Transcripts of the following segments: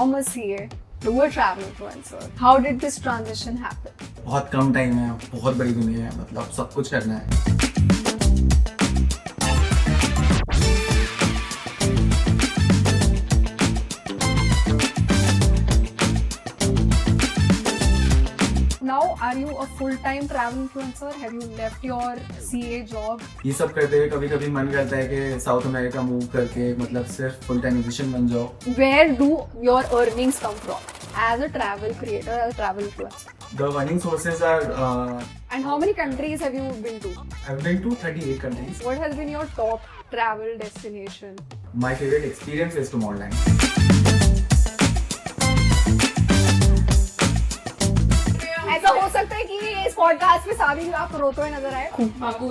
from a CA to a travel influencer. How did this transition happen? बहुत कम time है, बहुत बड़ी दुनिया है, मतलब सब कुछ करना है। Now, are you a full-time travel influencer? Have you left your CA job? ये सब करते हुए कभी कभी मन करता है कि साउथ अमेरिका मूव करके मतलब सिर्फ फुल टाइम म्यूजिशियन बन जाओ। Where do your earnings come from as a travel creator, as a travel influencer? The earning sources are And how many countries have you been to? I've been to 38 countries. What has been your top travel destination? My favorite experience is Tomorrowland. ऐसा हो सकता है कि इस podcast में साबिर आप रोते हुए नजर आए। आपको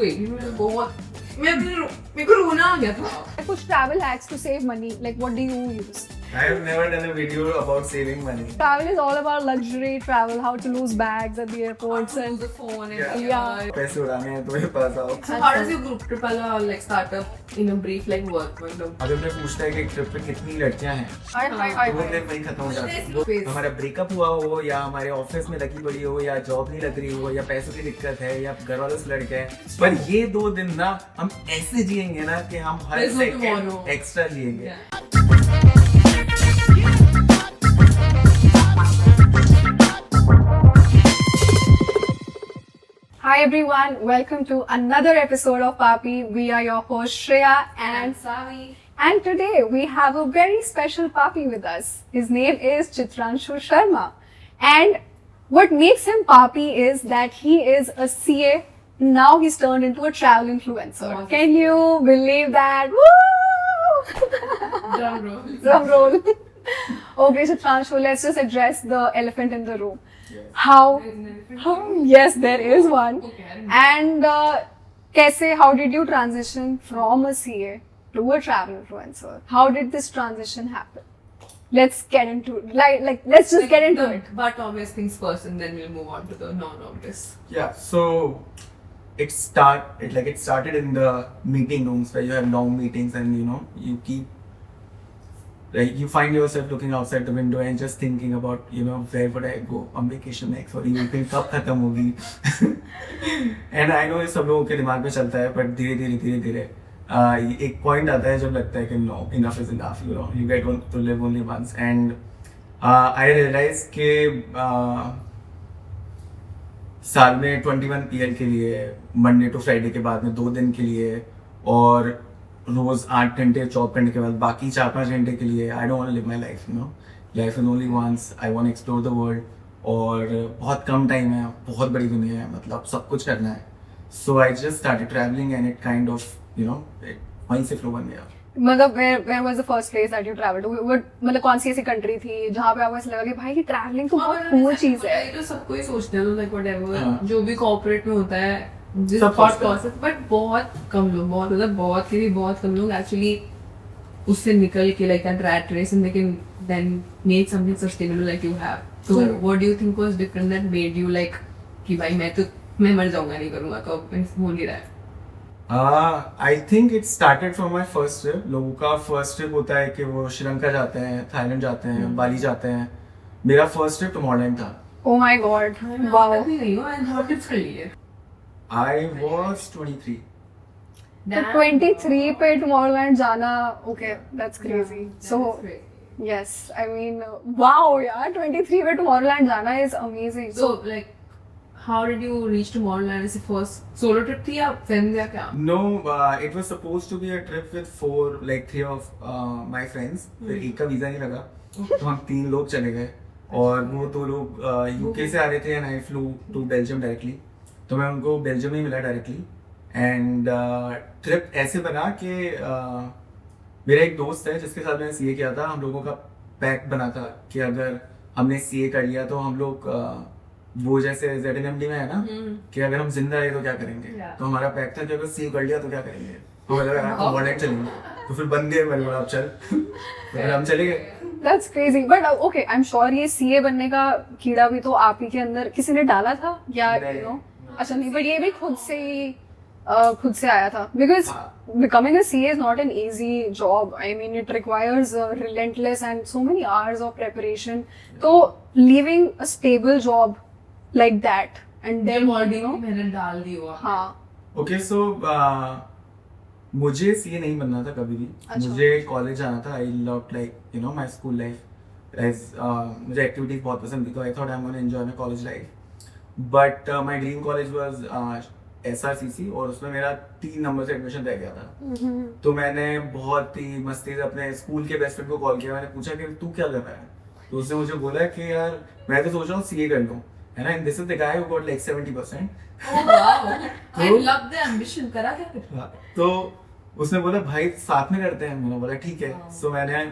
बहुत मेरे को रोना आ गया था। कुछ travel hacks to save money, like what do you use? I have never done a video about saving money. Travel is all about luxury travel, how to lose bags at the airports and the phone Yeah. and Yeah. पैसे उड़ाने हैं तो मेरे पास आओ। So how does your group trip like startup in a brief like work मतलब? अगर मैं पूछता है कि एक ट्रिप पे कितनी लड़कियां हैं तो वो दिन वही खत्म हो जाता है। Space. हमारा ब्रेकअप हुआ हो या हमारे ऑफिस में लगी पड़ी हो या जॉब नहीं लग रही हो या पैसों की दिक्कत है या घर वालों से लड़के हैं, पर ये 2 दिन ना हम ऐसे जिएंगे ना कि हम हर There's no second tomorrow. Extra जिएंगे। Yeah. Hi everyone, welcome to another episode of Papi. We are your host Shreya and Savi. And today we have a very special Papi with us. His name is Chitranshu Sharma. And what makes him Papi is that he is a CA. Now he's turned into a travel influencer. Oh, Can you believe that? Woo! Drum roll. Drum roll. Okay, Chitranshu, let's just address the elephant in the room. Yes. How? There's an elephant. Yes, there is one. Okay, I didn't know. And how did you transition from a CA to a travel influencer? How did this transition happen? Let's get into let's just get into it. But obvious things first, and then we'll move on to the non-obvious. Yeah, so it started in the meeting rooms where you have long meetings and you keep you find yourself looking outside the window and just thinking about where would I go on vacation next और ये फिर कब खत्म होगी। And I know ये सब लोगों के दिमाग में चलता है, but धीरे धीरे एक पॉइंट आता है जब लगता है कि no, enough is enough, you get to live only once. And I realized कि साल में 21 PL के लिए मंडे टू फ्राइडे के बाद में 2 दिन के लिए और रोज 8 घंटे जॉब करने के बाद बाकी 4-5 घंटे के लिए I don't want to live my life life is only once, I want to explore the world. और बहुत कम टाइम है, बहुत बड़ी दुनिया है, मतलब सब कुछ करना है। So I just started travelling and it kind of वहीं से फ्लो बन गया। मतलब where was the first place that you traveled to? मतलब कौन सी ऐसी कंट्री थी जहाँ पे आपको ऐसा लगा कि भाई ये ट्रैवलिंग तो बहुत cool चीज है? ये तो सबको ही सोचते हैं like whatever हाँ. जो भी कॉर्पोरेट में होता है जिस सब थॉट सोचते हैं. प्रोसेस, बट बहुत कम लोग बहुत कम लोग एक्चुअली उससे निकल के like that rat race and they can then make something sustainable like you have. So what do you think was different that made you like कि भाई मैं मर जाऊंगा नहीं करूंगा तो हो नहीं रहा है? I think it started from my first trip. लोगों का first trip होता है कि वो श्रीलंका जाते हैं, थाईलैंड जाते हैं, बाली जाते हैं। मेरा first trip Tomorrowland था। Oh my god! Wow! नहीं हो and how did it feel? I was 23. तो 23 पे Tomorrowland जाना, okay, that's crazy. So yes, I mean, wow, यार 23 पे Tomorrowland जाना is amazing. So like how did you reach Tomorrowland? Is it first solo trip थी या friends या क्या? No, it was supposed to be a trip with 3 of my friends. फिर एक का वीजा नहीं लगा, तो हम 3 लोग चले गए और वो 2 लोग UK से आ रहे थे and I flew to Belgium directly. तो मैं उनको बेल्जियम में मिला डायरेक्टली एंड ट्रिप ऐसे बना कि मेरा एक दोस्त है जिसके साथ मैंने CA किया था। हम लोगों का पैक्ट बना था कि अगर हमने CA कर लिया तो हम लोग वो जैसे ZNMD में है ना कि अगर हम जिंदा रहे तो क्या करेंगे, तो हमारा पैक था कि अगर CA कर लिया तो क्या करेंगे। तो मतलब यार वॉलेट चलेंगे, तो फिर बन गए, मैंने बोला अब चल, तो फिर हम चले गए। That's crazy, but okay, I'm sure ये CA बनने का कीड़ा भी तो आप ही के अंदर किसी ने डाला था या नहीं. अच्छा नहीं, but ये भी खुद से ही खुद से आया था बिकॉज हाँ. becoming a CA is not an easy job. I mean, it requires relentless and so many hours of preparation. So leaving a stable job like that and then body you know, मेहनत डाल दी हुआ हाँ okay so मुझे CA नहीं बनना था कभी भी. अच्छा. मुझे कॉलेज जाना था. I love like you know my school life as मुझे एक्टिविटीज बहुत पसंद थी. तो I thought I am gonna enjoy my college life. But my dream college was SRCC और उसमें मेरा 3 नंबर से एडमिशन रह गया था. तो मैंने बहुत ही मस्ती से अपने स्कूल के बेस्ट फ्रेंड को कॉल किया. मैंने पूछा कि तू क्या कर रहा है. तो उसने मुझे बोला कि यार मैं तो सोच रहा हूँ सीए कर लूँ. है ना. And this is the guy who got like 70%. Oh wow! I love the ambition. करा क्या फिर? हाँ, तो उसने बोला भाई साथ में करते हैं. मैंने बोला ठीक है. सो मैंने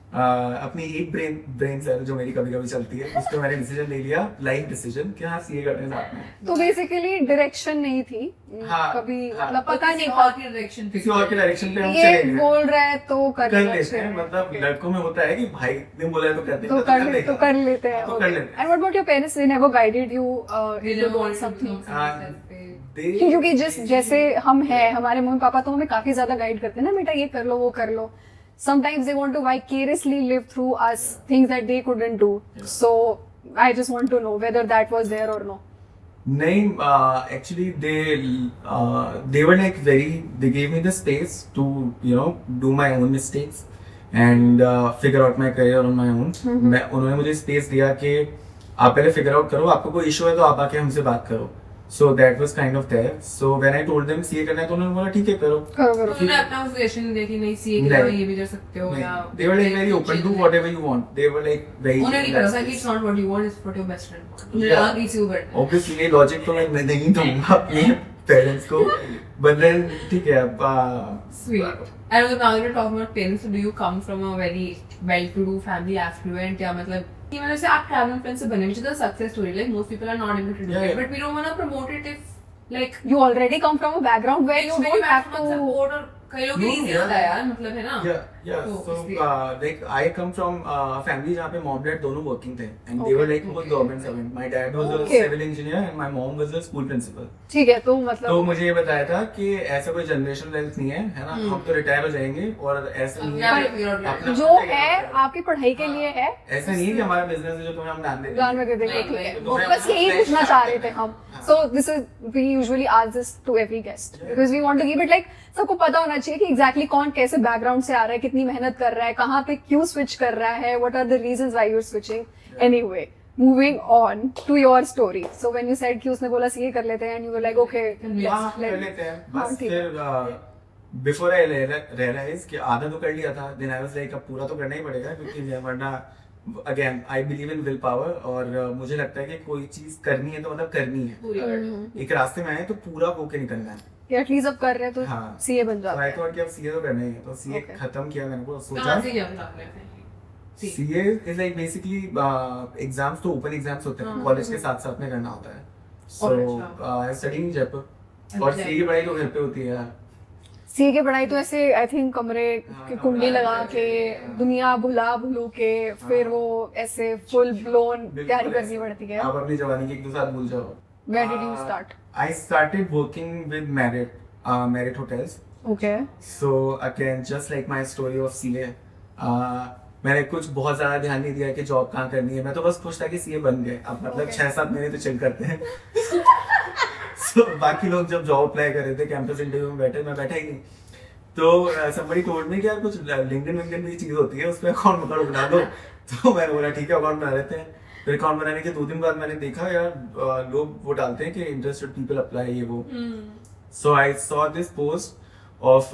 अपनी एक ब्रेन सेल जो मेरी कभी कभी चलती है उसको मैंने डिसीजन ले लिया. लाइफ डिसीजन कि हाँ सीए करने साथ में. तो बेसिकली डायरेक्शन नहीं थी. हाँ, कभी हाँ. मतलब पता नहीं और की डायरेक्शन किसी और के डायरेक्शन पे हम ये चले गए. बोल रहा है तो कर कर लेना लेते हैं. चाहिए. मतलब लड़कों में होता है कि भाई ने बोला है तो करते तो कर लेते हैं. तो कर लेते हैं. And what about your parents? They never guided you They to never do wanted to something. know. क्योंकि जिस जैसे हम हैं हमारे मम्मी पापा तो हमें काफी ज्यादा गाइड करते हैं ना बेटा ये कर लो वो कर लो. Sometimes they want to vicariously live through us things that they couldn't do. Yeah. So I just want to know whether that was there or no. नहीं, actually they were like they gave me the space to you know do my own mistakes and figure out my career on my own. उन्होंने मुझे space दिया कि आप पहले figure out करो. आपको कोई इशू है तो आप आके हमसे बात करो. So that was kind of there. So when I told them CA करना है तो उन्होंने बोला ठीक है करो. करो तो उन्होंने अपना सजेशन दिया कि नहीं सीए के नहीं. अलावा ये भी कर सकते हो या They were like very open to whatever you want. They were like very. उन्होंने नहीं कहा था कि it's not what you want, it's what your best friend wants. उन्होंने Yeah. कहा कि इसी को करना है. Obviously ये लॉजिक तो मैं नहीं दूंगा अपने पेरेंट्स को. But then ठीक है अब. Sweet. And now you're talking about parents, so do you come from a very well-to-do family, affluent या मतलब कि मतलब से आप travel friends से बने which is a success story. Like most people are not able to do Yeah, it, yeah. but we don't want to promote it if like You already come from a background where you don't have to. support और कई लोग No, easy yeah. होता है यार मतलब है ना. Yeah. So, So इसलिए. like I come from a family जहाँ पे mom dad दोनों working थे and they Okay. were like both government servant. My dad was a Okay. civil engineer and my mom was a school principal. ठीक है तो तो मतलब मुझे ये बताया था कि ऐसा कोई जनरेशन वेल्थ नहीं है ना. हम तो रिटायर हो जाएंगे और ऐसा नहीं अपने आप है. figure out कर अपना- जो है आपकी पढ़ाई के लिए है. ऐसा नहीं है कि हमारा बिजनेस है जो तुम्हें हम दान देते जान में दे देंगे नहीं, ठीक है. नहीं, तो बस यही पूछना चाह रहे थे हम. So this is we usually ask this to every guest because we want to keep it like सबको पता होना चाहिए कि एग्जैक्टली कौन कैसे बैकग्राउंड से आ रहा है, कितनी मेहनत कर रहा है, कहाँ पे क्यों स्विच कर रहा है, what are the reasons why you are switching. Anyway moving on to your story. So when you said कि उसने बोला सीए कर लेते हैं and you were like okay हाँ, कर लेते हैं. हाँ, बस ठीक है. फिर बिफोर आई रियलाइज कि आधा तो कर लिया था. देन आई वाज लाइक अब पूरा तो करना ही पड़ेगा क्योंकि वरना again I believe in will power और मुझे लगता है कि कोई चीज करनी है तो मतलब करनी है. पूरी करना. एक रास्ते में आए तो पूरा होके निकलना है. एटलीस्ट अब कर रहे हैं तो हाँ. सीए बन तो आई जाता है. थॉट कि अब सीए तो करना ही है. तो सीए Okay. खत्म किया मैंने को सोचा. कहाँ से किया फिर आपने अपने? CA is like basically exams तो ओपन एग्जाम्स होते हैं कॉलेज के साथ साथ में करना होता है. So I study in Jaipur और सीए की पढ़ाई तो घर पे होती है यार. सीए की पढ़ाई तो ऐसे आई थिंक कमरे की कुंडी लगा के दुनिया भुलू के फिर वो ऐसे फुल ब्लोन तैयारी करनी पड़ती है. आप अपनी जवानी के एक दो साल भूल जाओ. Where did you start? I started working with Marriott Hotels. Okay. So again, just like my story of CA, मैंने कुछ बहुत ज्यादा ध्यान नहीं दिया कि जॉब कहाँ करनी है. मैं तो बस खुश था कि सीए बन गए. अब मतलब Okay. 6-7 महीने तो चिल करते हैं. So बाकी लोग जब जॉब अप्लाई कर रहे थे कैंपस इंटरव्यू में बैठे, मैं बैठा ही नहीं. तो somebody told me कि यार कुछ लिंक्डइन भी चीज होती है, उस पर अकाउंट बना दो. तो मैंने बोला ठीक है अकाउंट बना लेते हैं. फिर अकाउंट बनाने के 2 दिन बाद मैंने देखा यार लोग वो डालते हैं कि इंटरेस्टेड पीपल अप्लाई ये वो. So I saw this post of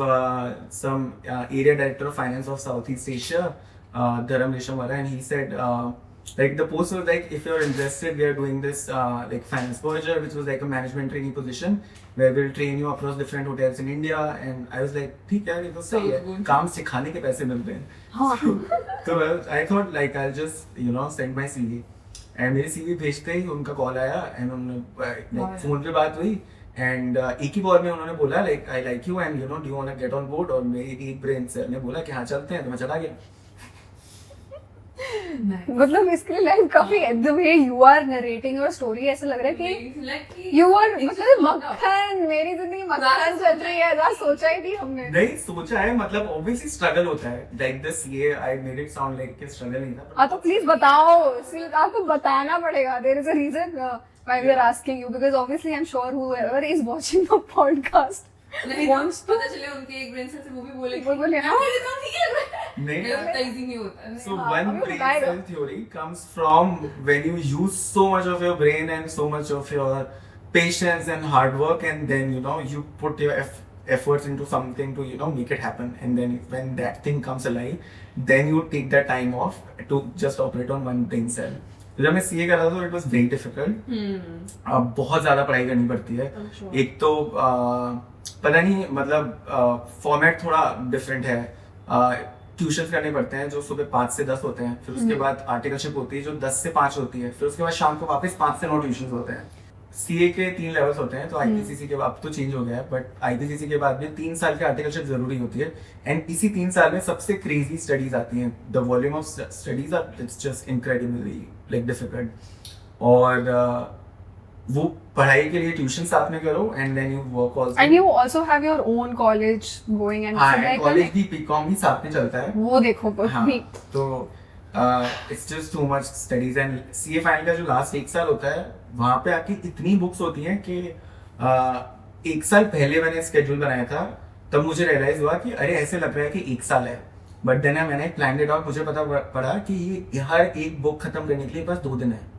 some area director of finance of Southeast Asia, Dharam Reshamwala, and he said like the post was like if you're interested, we are doing this like finance Voyager, which was like a management training position where we'll train you across different hotels in India. And I was like ठीक है ये तो सही है, काम सिखाने के पैसे मिलते हैं. हाँ. So I thought like I'll just you know send my CV. And मेरी सीवी भेजते ही उनका कॉल आया एंड उन्होंने फोन पे बात हुई एंड एक ही कॉल में उन्होंने बोला like I like you and you know do you want to get on board. और मेरी एक ब्रेन सेल ने बोला कि हाँ चलते हैं. तो मैं चला गया. मतलब इसके लिए लाइफ काफी the way you are narrating your story ऐसा लग रहा है कि यू आर मतलब मक्खन, मेरी जिंदगी मक्खन चल रही है, ऐसा सोचा ही नहीं हमने। नहीं सोचा है, मतलब ऑब्वियसली स्ट्रगल होता है लाइक दिस, ये I made it sound like कि स्ट्रगल नहीं था। हाँ तो प्लीज बताओ, आपको बताना पड़ेगा, there is a reason why we are asking you, because obviously I am sure whoever is watching the podcast नहीं wants to- पता चले उनके एक ब्रेन सेल से वो भी बोले वो बोले, हाँ। नहीं एडवर्टाइजिंग नहीं होता है। So हाँ, one अभी brain बताएगा। cell theory comes from when you use so much of your brain and so much of your patience and hard work, and then you put your efforts into something to make it happen, and then when that thing comes alive, then you take that time off to just operate on one brain cell. तो जब मैं CA कर रहा था तो it was very difficult. बहुत ज़्यादा पढ़ाई करनी पड़ती है। sure. एक तो पता नहीं मतलब फॉर्मेट थोड़ा डिफरेंट है। ट्यूशंस करने पड़ते हैं जो सुबह 5 से 10 होते हैं, फिर उसके बाद आर्टिकलशिप होती है जो 10 से 5 होती है, फिर उसके बाद शाम को वापस 5 से 9 ट्यूशंस होते हैं। सीए के 3 लेवल्स होते हैं, तो आईपीसीसी के बाद तो चेंज हो गया है, बट आईपीसीसी के बाद में 3 साल की आर्टिकलशिप जरूरी होती है, एंड इसी 3 साल में सबसे क्रेजी स्टडीज आती हैं। The volume of studies are it's just incredibly like difficult, और वो पढ़ाई के लिए ट्यूशन साथ में करो and then you work also, and you also have your own college going and college भी बीकॉम भी साथ में चलता है। वो देखो हाँ, भी तो it's just too much studies, and CA final का जो लास्ट 1 साल होता है वहाँ पे आके इतनी बुक्स होती हैं कि 1 साल पहले मैंने स्केड्यूल बनाया था, तब मुझे रियलाइज हुआ कि अरे ऐसे लग रहा है कि 1 साल है, बट देन मैंने प्लान इट आउट, मुझे पता पड़ा कि ये हर एक बुक खत्म करने के लिए बस 2 दिन है।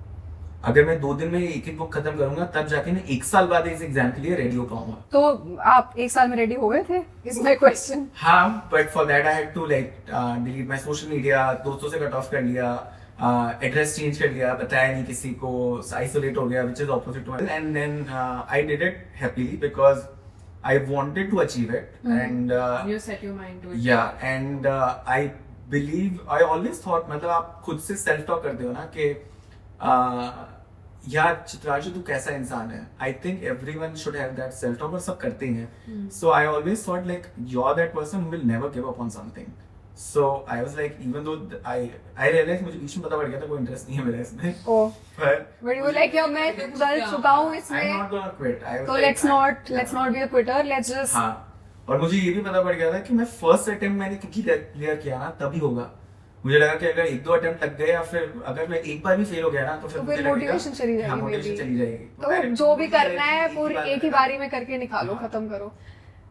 अगर मैं 2 दिन में एक एक बुक खत्म करूंगा तब जाके मैं 1 साल बाद इस एग्जाम के लिए रेडी हो पाऊंगा। तो आप 1 साल में रेडी हो गए थे, इज माय क्वेश्चन। हाँ, but for that I had to like delete my social media, दोस्तों से कट ऑफ कर लिया, एड्रेस चेंज कर लिया, बताया नहीं किसी को, आइसोलेट हो गया, which is opposite to my, and then I did it happily because I wanted to achieve it, and You set your mind to it. Yeah and I believe, I always thought, मतलब आप खुद से self talk करते हो ना कि यार चित्रांशु तू कैसा इंसान है, I think everyone should have that self talk, और सब करते ही हैं। So I always thought like you are that person who will never give up on something, so I was like even though I realise, मुझे बीच में पता पड़ गया था कोई इंटरेस्ट नहीं है मेरा इसमें, ओह पर यू लाइक यार मैं चल चुका हूँ आई एम इसमें, नॉट गोना क्विट, आई तो let's not be a Quetta, let's just. हाँ, और मुझे ये भी पता पड़ गया था कि मैं फर्स्ट अटेम्प्ट मैंने क्योंकि क्लियर किया ना तभी होगा। मुझे लगा कि अगर 1-2 अटेम्प्ट लग गए या फिर अगर मैं एक बार भी फेल हो गया ना तो फिर मुझे लगेगा- मोटिवेशन चली जाएगी, हाँ, मोटिवेशन maybe। चली जाएगी। तो जो भी करना है पूरी एक ही बारी में करके निकालो, हाँ। खत्म करो।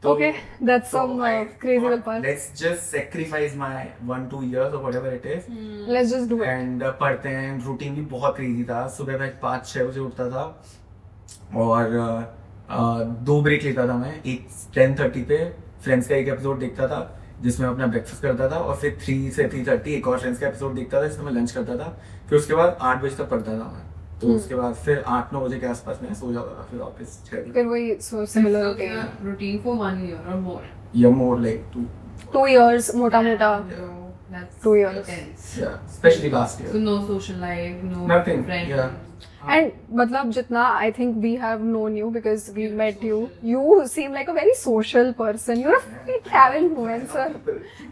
तो- Okay, that's so some I crazy thought, will part. Let's just sacrifice my 1-2 years or whatever it is, Let's just do it. and पढ़ते हैं। रूटीन भी बहुत क्रेजी था, सुबह मैं 5-6 बजे उठता था और 2 ब्रेक लेता था मैं, एक 10:30 पे फ्रेंड्स का एक एपिसोड देखता था जिसमें मैं अपना ब्रेकफास्ट करता था, और फिर 3 से 3:30 एक और फ्रेंड्स का एपिसोड देखता था जिसमें मैं लंच करता था, फिर उसके बाद 8 बजे तक पढ़ता था मैं, तो उसके बाद फिर 8-9 बजे के आसपास मैं सो जाता था, फिर वापस 6 बजे फिर वही so similar So, again. your routine for 1 year or more. या मोर लाइक 2 2 years मोटा मोटा। So that's 2 years. intense. yeah, especially last year. So no social life, no Nothing, friends. yeah. And मतलब जितना I think we have known you because we met you, you seem like a very social person. You're a very travel influencer.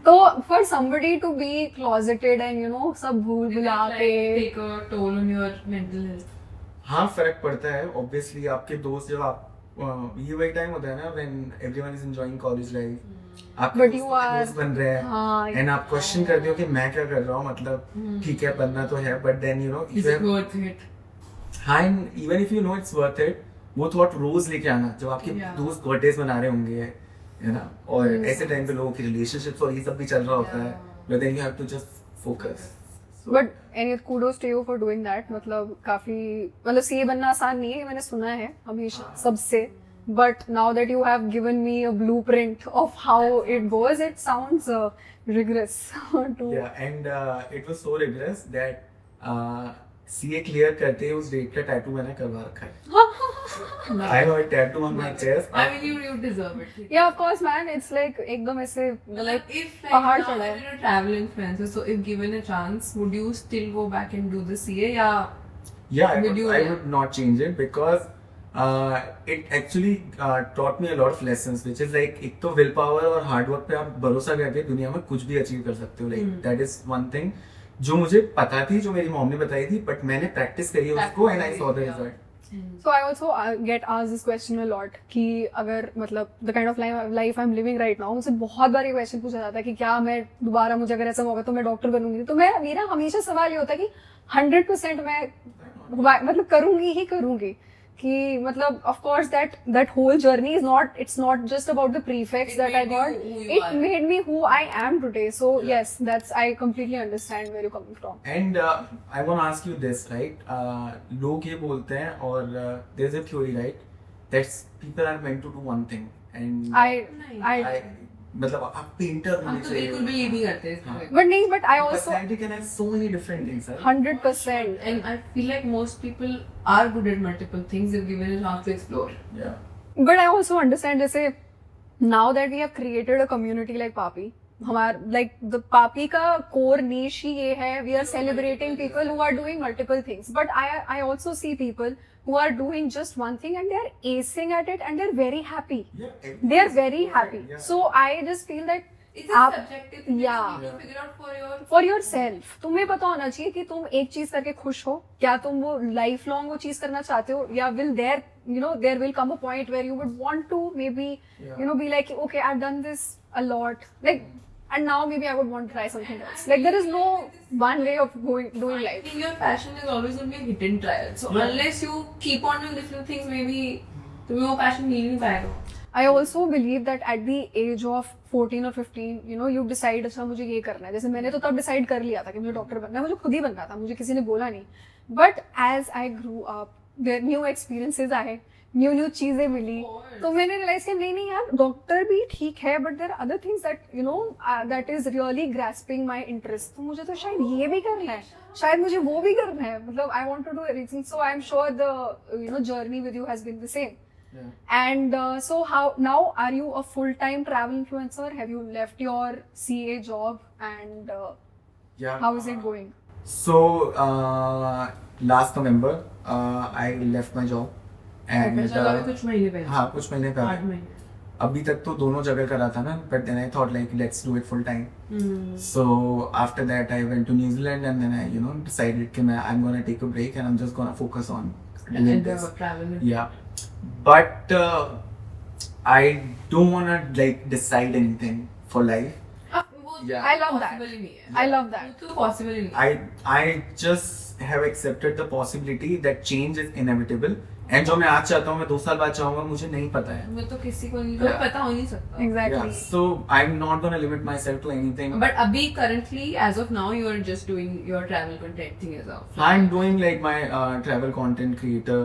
तो for somebody to be closeted and सब भूल Did भुला that, के like, take a toll on your mental health? हाँ, फर्क पड़ता है obviously. आपके दोस्त जब आप ये वही टाइम होता है ना when everyone is enjoying college life, आपके But you are- दोस्त बन रहे हैं हाँ, एंड आप क्वेश्चन करते हो कि मैं क्या कर रहा हूँ, मतलब ठीक है बनना तो है, but then Is it worth it? हाँ, even if you know it's worth it, वो थॉट रोज लेके आना जब आपके Yeah. दोस्त बर्थडेज मना रहे होंगे, है ना, और ऐसे टाइम पे लोगों की रिलेशनशिप्स और ये सब भी चल रहा होता है, but then you have to just focus. But any kudos to you for doing that. मतलब काफी मतलब सीए बनना आसान नहीं है, मैंने सुना है हमेशा सबसे. But now that you have given me a blueprint of how it goes, it sounds rigorous. to Yeah, and it was so rigorous that CA clear करते ही उस डेट का टैटू मैंने करवा रखा है। I have a tattoo on my chest. I mean, you deserve it. Yeah, of course, man. It's like एकदम ऐसे like If like पहाड़ now चढ़ा है. you're a travel influencer, so if given a chance, would you still go back and do the CA? Yeah. Yeah, Would you- I would not change it because it actually taught me a lot of lessons, which is like एक तो will power और hard work पे आप भरोसा करके दुनिया में कुछ भी अचीव कर सकते हो, like that is one thing. जो मुझे पता थी, जो मेरी मॉम ने बताई थी, बट मैंने प्रैक्टिस करी है उसको and I saw the result. So I also get asked this question a lot कि अगर मतलब the kind of life I'm living right now, मुझसे बहुत बार ये क्वेश्चन पूछा जाता है कि क्या मैं दोबारा, मुझे अगर ऐसा होगा तो मैं डॉक्टर बनूंगी. तो मेरा हमेशा सवाल ये होता है कि 100% मैं मतलब करूंगी ही करूंगी. कि मतलब of course that whole journey is not, it's not just about the prefects that I got. It made me who I am today. So yes, that's, I completely understand where you're coming from. And I want to ask you this, right? लोग ये बोलते हैं और there's a theory, right? That people are meant to do one thing. And I मतलब आप painter हम होने तो चाहिए. बिल्कुल बिलीव नहीं करते हाँ. but I also Personality can have so many different things, right? 100%. and I feel like most people are good at multiple things if given a chance to explore. Yeah. But I also understand, जैसे now that we have created a community like Papi, हमारा like the Papi का core niche ही ये है, we are celebrating people who are doing multiple things. But I also see people who are doing just one thing and they are acing at it and they're very happy. Yeah. They are very happy. Yeah. So I just feel that It's a आप subjective thing yeah. that you need to figure out for your for your self तुम्हें पता होना चाहिए कि तुम एक चीज करके खुश हो, क्या तुम वो लाइफ लॉन्ग वो चीज करना चाहते हो, या will there there will come a point where you would want to maybe be like okay I have done this a lot like and now maybe I would want to try something else. Like there is no one way of doing I life. think your passion is always going to be a hidden trial. So Yeah. unless you keep on doing different things, maybe तुम्हें वो passion मिल नहीं पाएगा. I also believe that at the age of 14 or 15, you decide अच्छा मुझे ये करना है. जैसे मैंने तो तब decide कर लिया था कि मुझे डॉक्टर बनना है, मुझे खुद ही बनना था, मुझे किसी ने बोला नहीं. But as I grew up, there new experiences आए, न्यू चीजें मिली, तो मैंने रियलाइज किया नहीं यार डॉक्टर भी ठीक है, but there other things that that is really grasping my interest. तो मुझे तो शायद ये भी करना है, शायद मुझे वो भी करना है, मतलब I want to do everything. So I am sure the journey with you has been the same. Yeah. And so how now are you a full-time travel influencer? Have you left your CA job and Yeah. how is it going? So last November, I left my job. And अभी कुछ महीने पहले. हाँ कुछ महीने 8 पहले. महीने. अभी तक तो दोनों जगह करा था ना, but then I thought like let's do it full time. So after that I went to New Zealand and then I decided कि I'm gonna take a break and I'm just gonna focus on doing And this. travel. Yeah, but I don't wanna like decide anything for life. Yeah. I love that. Possible ही नहीं है. I love that. तो possible ही नहीं. I just have accepted the possibility that change is inevitable. And जो मैं आज चाहता हूँ मैं 2 साल बाद चाहूँगा, मुझे नहीं पता है. वो तो किसी को नहीं Yeah. पता हो नहीं सकता. Exactly. Yeah, so I'm not gonna limit myself to anything. But अभी currently as of now you are just doing your travel content thing as well. I'm doing like my travel content creator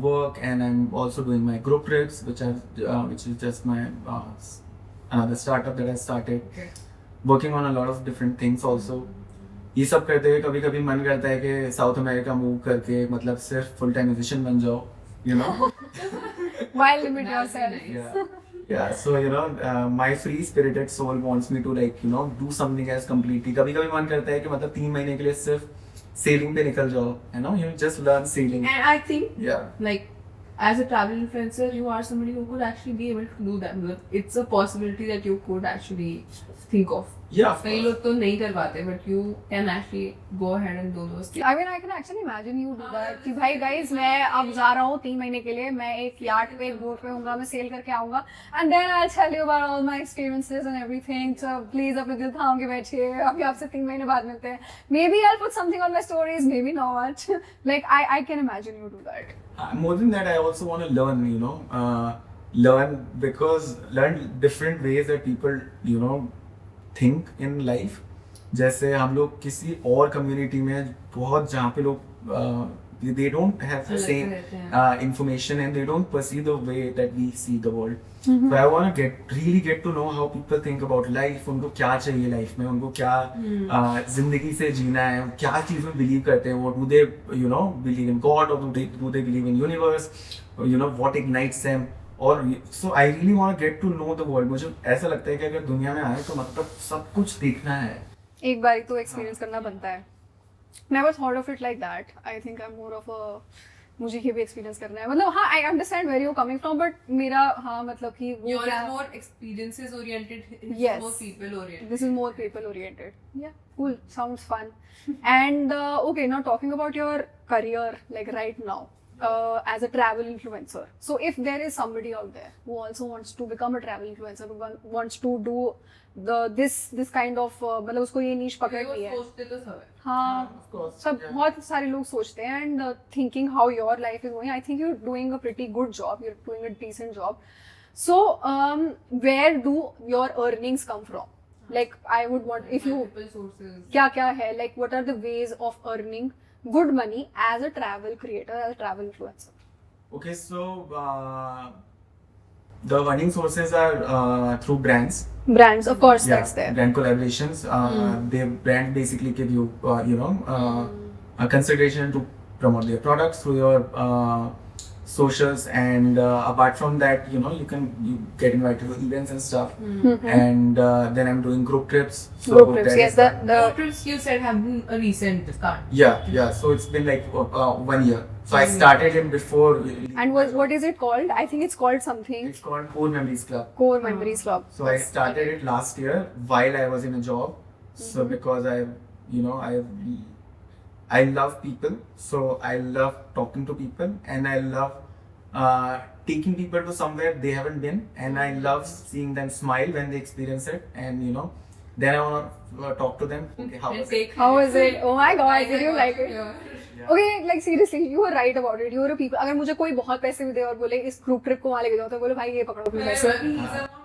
work, and I'm also doing my group trips, which is just my another startup that I started. Okay. Working on a lot of different things also. ये सब करते हुए कभी कभी मन करता है कि साउथ अमेरिका मूव करके मतलब सिर्फ फुल टाइम म्यूजिशियन बन जाओ, Why limit yourself? Yeah, so my free spirited soul wants me to like do something else completely. कभी कभी मन करता है कि मतलब 3 महीने के लिए सिर्फ सेलिंग पे निकल जाओ, you just learn sailing. And I think Yeah. like as a travel influencer you are somebody who could actually be able to do that. It's a possibility that you could actually think of. Yeah, of कई course. लोग तो नहीं कर पाते but you can actually go ahead and do those things. I mean, I can actually imagine you do that. कि भाई guys, मैं अब जा रहा हूँ 3 महीने के लिए, मैं एक यार्ड पे एक बोट पे होऊंगा, मैं सेल करके आऊंगा, and then I'll tell you about all my experiences and everything. So please अपने दिल थाम के बैठिए, अभी आपसे 3 महीने बाद मिलते हैं. Maybe I'll put something on my stories, maybe not. Like I can imagine you do that. More than that, I also want to learn, learn different ways that people, think in life. जैसे हम लोग किसी और community में बहुत जहाँ पे लोग they don't have the अलग same रहते हैं. information and they don't perceive the way that we see the world. So I want to really get to know how people think about life. उनको क्या चाहिए लाइफ में, उनको क्या जिंदगी से जीना है, क्या चीज़ में बिलीव करते हैं, what do they believe in God or do they believe in universe, what ignites them. और so I really want to get to know the world. मुझे ऐसा लगता है कि अगर दुनिया में आए तो मतलब सब कुछ देखना है. एक बार तो एक्सपीरियंस करना बनता है. Never thought of it like that. I think I'm मुझे ये भी एक्सपीरियंस करना है, मतलब हाँ I understand where you coming from, but मेरा हाँ मतलब कि वो Yours क्या is more experiences oriented, his Yes. more people oriented. this is more people oriented. Yeah, cool, sounds fun. And okay, now talking about your career like right now, as a travel influencer. So if there is somebody out there who also wants to become a travel influencer, who wants to do this kind of मतलब उसको ये नीश पकड़नी है, सोचते तो सब है. हाँ Of course, सब yeah. बहुत सारे लोग सोचते हैं, and thinking how your life is going, I think you are doing a pretty good job, you are doing a decent job. So where do your earnings come from? Like I would want, if you Multiple sources. क्या क्या है, like what are the ways of earning good money as a travel creator, as a travel influencer? Okay, so the earning sources are through brands. Brands, of course, Yeah, that's there. brand collaborations. Their brand basically give you, a consideration to promote their products through your socials, and apart from that, you get invited to events and stuff. And then I'm doing group trips. So Group trips, that yes, is the Road trips you said have been a recent start. yeah. So it's been like 1 year. So I started it before. and what is it called? I think it's called something It's called Core Memories Club. Core Memories Club. So I started it last year while I was in a job. So because I love people, so I love talking to people, and I love taking people to somewhere they haven't been, and I love seeing them smile when they experience it, and then I want to talk to them. Okay, how was it? How was it? Oh my god, did you like it? Yeah. Okay, like seriously, you were right about it. You were a people. अगर मुझे कोई बहुत पैसे भी दे और बोले इस group trip को वहाँ लेके जाओ, तो बोले भाई ये पकड़ो अपने पैसे,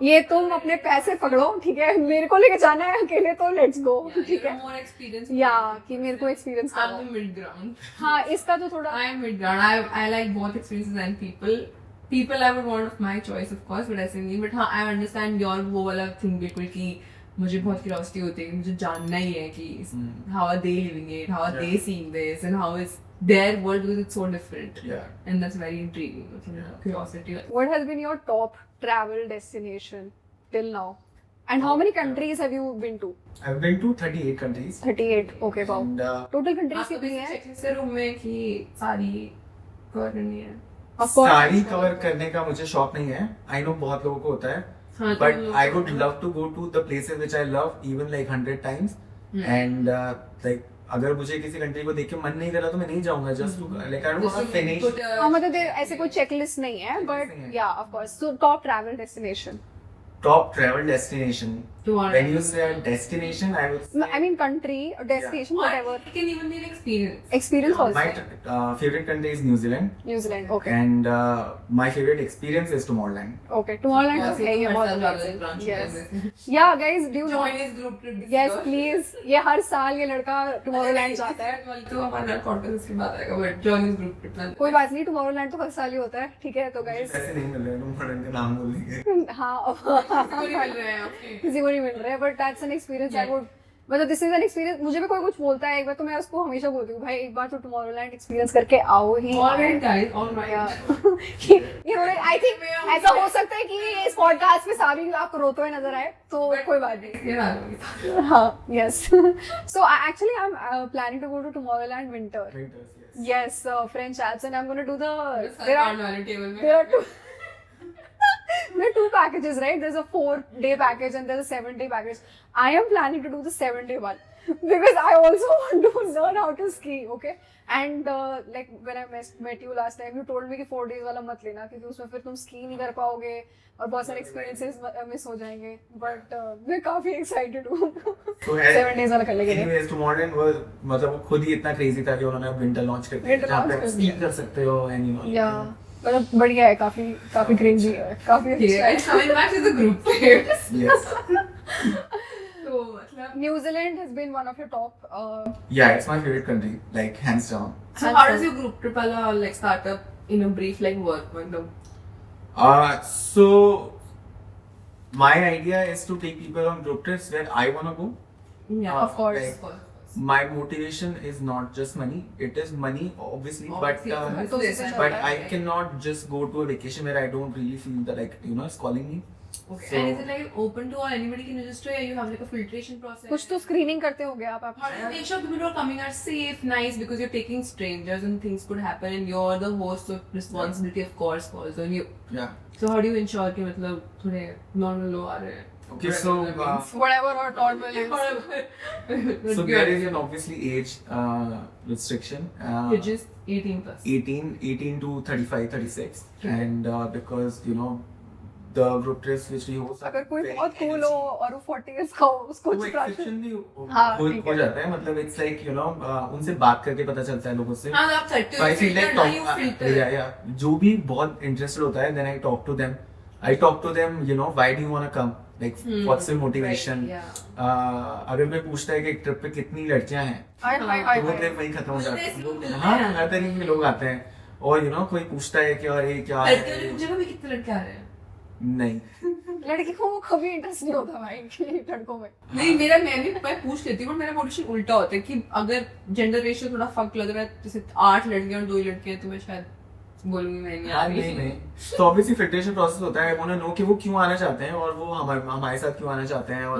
ये तुम अपने पैसे पकड़ो, ठीक है, मेरे को लेके जाना है अकेले तो लेट्स गो, ठीक है, More experience. या कि मेरे को एक्सपीरियंस I'm करो. the mid ground. हाँ, इसका तो थोड़ा I am mid ground. I like both experiences and people. People I would want of my choice, of course, but ऐसे नहीं. But हाँ, I understand your वो वाला thing बिल्कुल कि मुझे बहुत curiosity होती है, मुझे जानना ही है कि how are they living it, how are they seeing this, and how is their world, because it's so different. Yeah. And that's very intriguing. Yeah. Curiosity. What has been your top travel destination till now? And how many countries have you been to? I've been to 38 countries. 38. Okay, wow. And Total countries आपको कितनी भी है? checklist है room में कि सारी cover करनी है. Of course. सारी कवर करने का मुझे शौक नहीं है. I know बहुत लोगों को होता है. हाँ, तो But लोग- I would love to go to the places which I love even like 100 times. And like अगर मुझे किसी कंट्री को देख के मन नहीं करा तो मैं नहीं जाऊंगा. Just to like I don't want to finish. Put a- हाँ मतलब ऐसे कोई चेकलिस्ट नहीं है, but yeah, of course. So top travel destination. Top travel destination. To our- When you say a destination, I would say I mean country or destination, Or whatever. it can even be an experience. Experience also. my favorite country is New Zealand, New Zealand. Okay. and my favorite experience is Tomorrowland. Okay. Tomorrowland Yeah, तो है ही है, बहुत हमारे साथ amazing. branch Yes. में। Yeah, guys, do you know? Join his group trip this Yes, year. please. ये हर साल ये लड़का Tomorrowland जाता है. वाली तो हमारा podcast के बाद आएगा, but join his group trip ना। कोई बात नहीं, Tomorrowland तो हर साल ही होता है, ठीक है? तो guys, ऐसे नहीं मिल रहे हैं Tomorrowland का नाम बोल देंगे. हाँ, किसी को नहीं मिल रहे हैं आपके। किसी को नहीं मिल रहा है, but that's an experience I Yeah. would. मतलब this is an experience. मुझे भी कोई कुछ बोलता है एक बार तो मैं उसको हमेशा बोलती हूँ भाई एक बार तो Tomorrowland experience करके आओ ही. All right, guys, all right. I think ऐसा हो सकता है कि इस पॉडकास्ट में सारी आपको रोते हुए नजर आए तो कोई बात नहीं. ये ना लो। हाँ, yes. So actually I'm planning to go to Tomorrowland winter. Winters, yes. Yes, French Alps, and I'm going to do the. सारे कार्ड वाले टेबल में। There are two. There are two packages, right? There's a 4-day package and there's a 7-day package. I am planning to do the 7-day one because I also want to learn how to ski. Okay, and like when I met you last time, you told me कि 4 days वाला मत लेना क्योंकि उसमें फिर तुम ski नहीं कर पाओगे और बहुत सारे experiences मिस हो जाएंगे. But मैं काफी excited हूँ So 7 days वाला करने के लिए. anyways, Tomorrowland was मतलब वो खुद ही इतना crazy था कि उन्होंने winter launch कर दिया Winter जहाँ पे launch कर ski दिया. कर सकते हो and Yeah, मतलब बढ़िया है, काफी cringy है, काफी Okay, अच्छा है. guys, coming back to the group trips. yes. तो मतलब New Zealand has been one of your top. Yeah, it's my favorite country, like hands down. So how does your group trip वाला like start up in a brief like work मतलब? So my idea is to take people on group trips where I wanna go. Yeah, Of course. of course. My motivation is not just money. It is money, obviously, Obviously, but तो जैसे but I cannot just go to a vacation where I don't really feel that it's calling me. Okay. So- And is it like open to all, anybody can register, or you have like a filtration process? कुछ तो screening करते होगे आप How do you make sure people who are coming are safe, nice, because you're taking strangers and things could happen and you're the host, so responsibility of course falls on you. Yeah. So how do you ensure कि मतलब थोड़े normal लोग आ रहे हैं? Okay, so whatever or normal is. so there is an obviously age restriction. You're just 18 plus. 18 to 35, 36, and because you know the group trips which we host. अगर कोई बहुत cool हो और वो 40 years का हो उसको वो चित्रांशु exception भी हाँ, हो ठीक है। जाता है, मतलब it's like you know उनसे बात करके पता चलता है लोगों से. हाँ, आप 30 So I feel like you filter. yeah, जो भी बहुत interested होता है, then I talk to them. I talk to them, you know, why do you wanna come? Like, what's your motivation? Right, yeah. अगर कोई पूछता है कि ट्रिप पे कितनी लड़कियां हैं, हाय हाय तो वो हाय ट्रिप वहीं खत्म हो जाता ऐसे लोग है. मिलते हाँ, हैं। हर तरीके के लोग आते हैं. और you know कोई पूछता है कि अरे क्या लड़कियों है? की जगह भी कितने लड़के आ रहे हैं? नहीं. लड़की को कभी इंटरेस्ट नहीं होता भाई कि लड़कों में नहीं, मैं पूछ लेती हूँ, पर मेरा पोजीशन उल्टा होता है कि अगर जेंडर रेशियो थोड़ा फक लग रहा है, जैसे 8 लड़कियां और 2 लड़के हैं, तो मैं शायद बोलूंगी मैं नहीं आ हाँ, रही. नहीं. तो ऑब्वियसली फिल्ट्रेशन प्रोसेस होता है. I wanna know कि वो क्यों आना चाहते हैं और वो हमारे साथ क्यों आना चाहते हैं और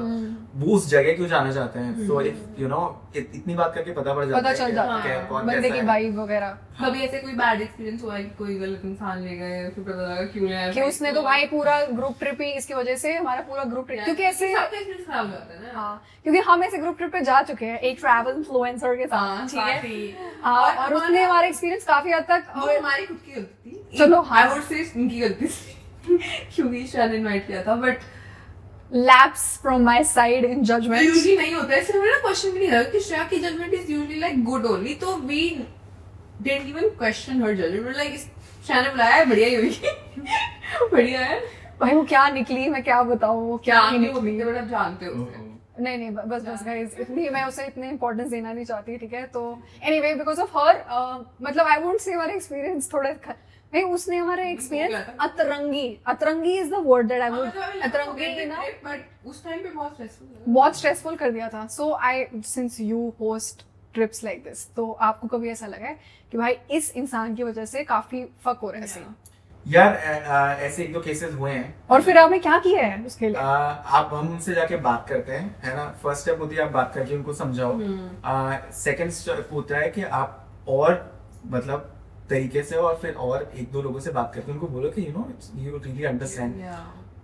वो उस जगह क्यों जाना चाहते हैं. So if you know इतनी बात करके पता पड़ जाता पता है चल कि जाता है, क्या- कौन बंदे कैसा की है. वाइब वगैरह कभी ऐसे कोई बैड एक्सपीरियंस हुआ है कि कोई गलत इंसान ले गए, फिर पता लगा क्यों ले कि उसने तो भाई पूरा ग्रुप ट्रिप ही इसकी वजह से हमारा पूरा ग्रुप ट्रिप क्योंकि ऐसे सबका एक्सपीरियंस खराब हो जाता है ना. हाँ क्योंकि हम ऐसे ग्रुप ट्रिप पे जा चुके हैं एक ट्रैवल इन्फ्लुएंसर के साथ ठीक है हाँ और उसने हमारा एक्सपीरियंस काफी हद तक वो हमारी खुद की गलती थी. चलो, हाँ. I would say इनकी गलती थी क्योंकि ईशा ने इनवाइट किया था, but lapse from my side in judgement usually नहीं होता है. इसलिए मेरा क्वेश्चन भी नहीं था कि श्रेया की judgement is usually like good only, तो we didn't even question her judgement. Like Shreya ने बुलाया है, बढ़िया ही होगी. बढ़िया है. भाई वो क्या निकली मैं क्या बताऊँ वो क्या ही नहीं वो निकली बड़ा जानते हो उसे. नहीं बस गाइस इतनी मैं उसे इतने इंपॉर्टेंस देना नहीं चाहती ठीक है. तो एनीवे बिकॉज ऑफ हर मतलब आई वोंट से हमारा एक्सपीरियंस थोड़ा भाई उसने हमारा एक्सपीरियंस अतरंगी is the word that I would अतरंगी ना बट उस टाइम पे बहुत स्ट्रेसफुल बहुत स्ट्रेसफुल कर दिया था. So I since you host trips like this तो आपको कभी ऐसा लगा है कि भाई इस इंसान की वजह से काफी फक हो रहा है सीन यार ऐसे 1-2 केसेस हुए हैं. और फिर आपने क्या किया है उसके लिए आप हम उनसे जाके बात करते हैं है ना. फर्स्ट स्टेप होती है आप बात करके उनको समझाओ. सेकंड स्टेप होता है कि आप और मतलब तरीके से और फिर और 1-2 लोगों से बात करके उनको बोलो कि you know you really understand.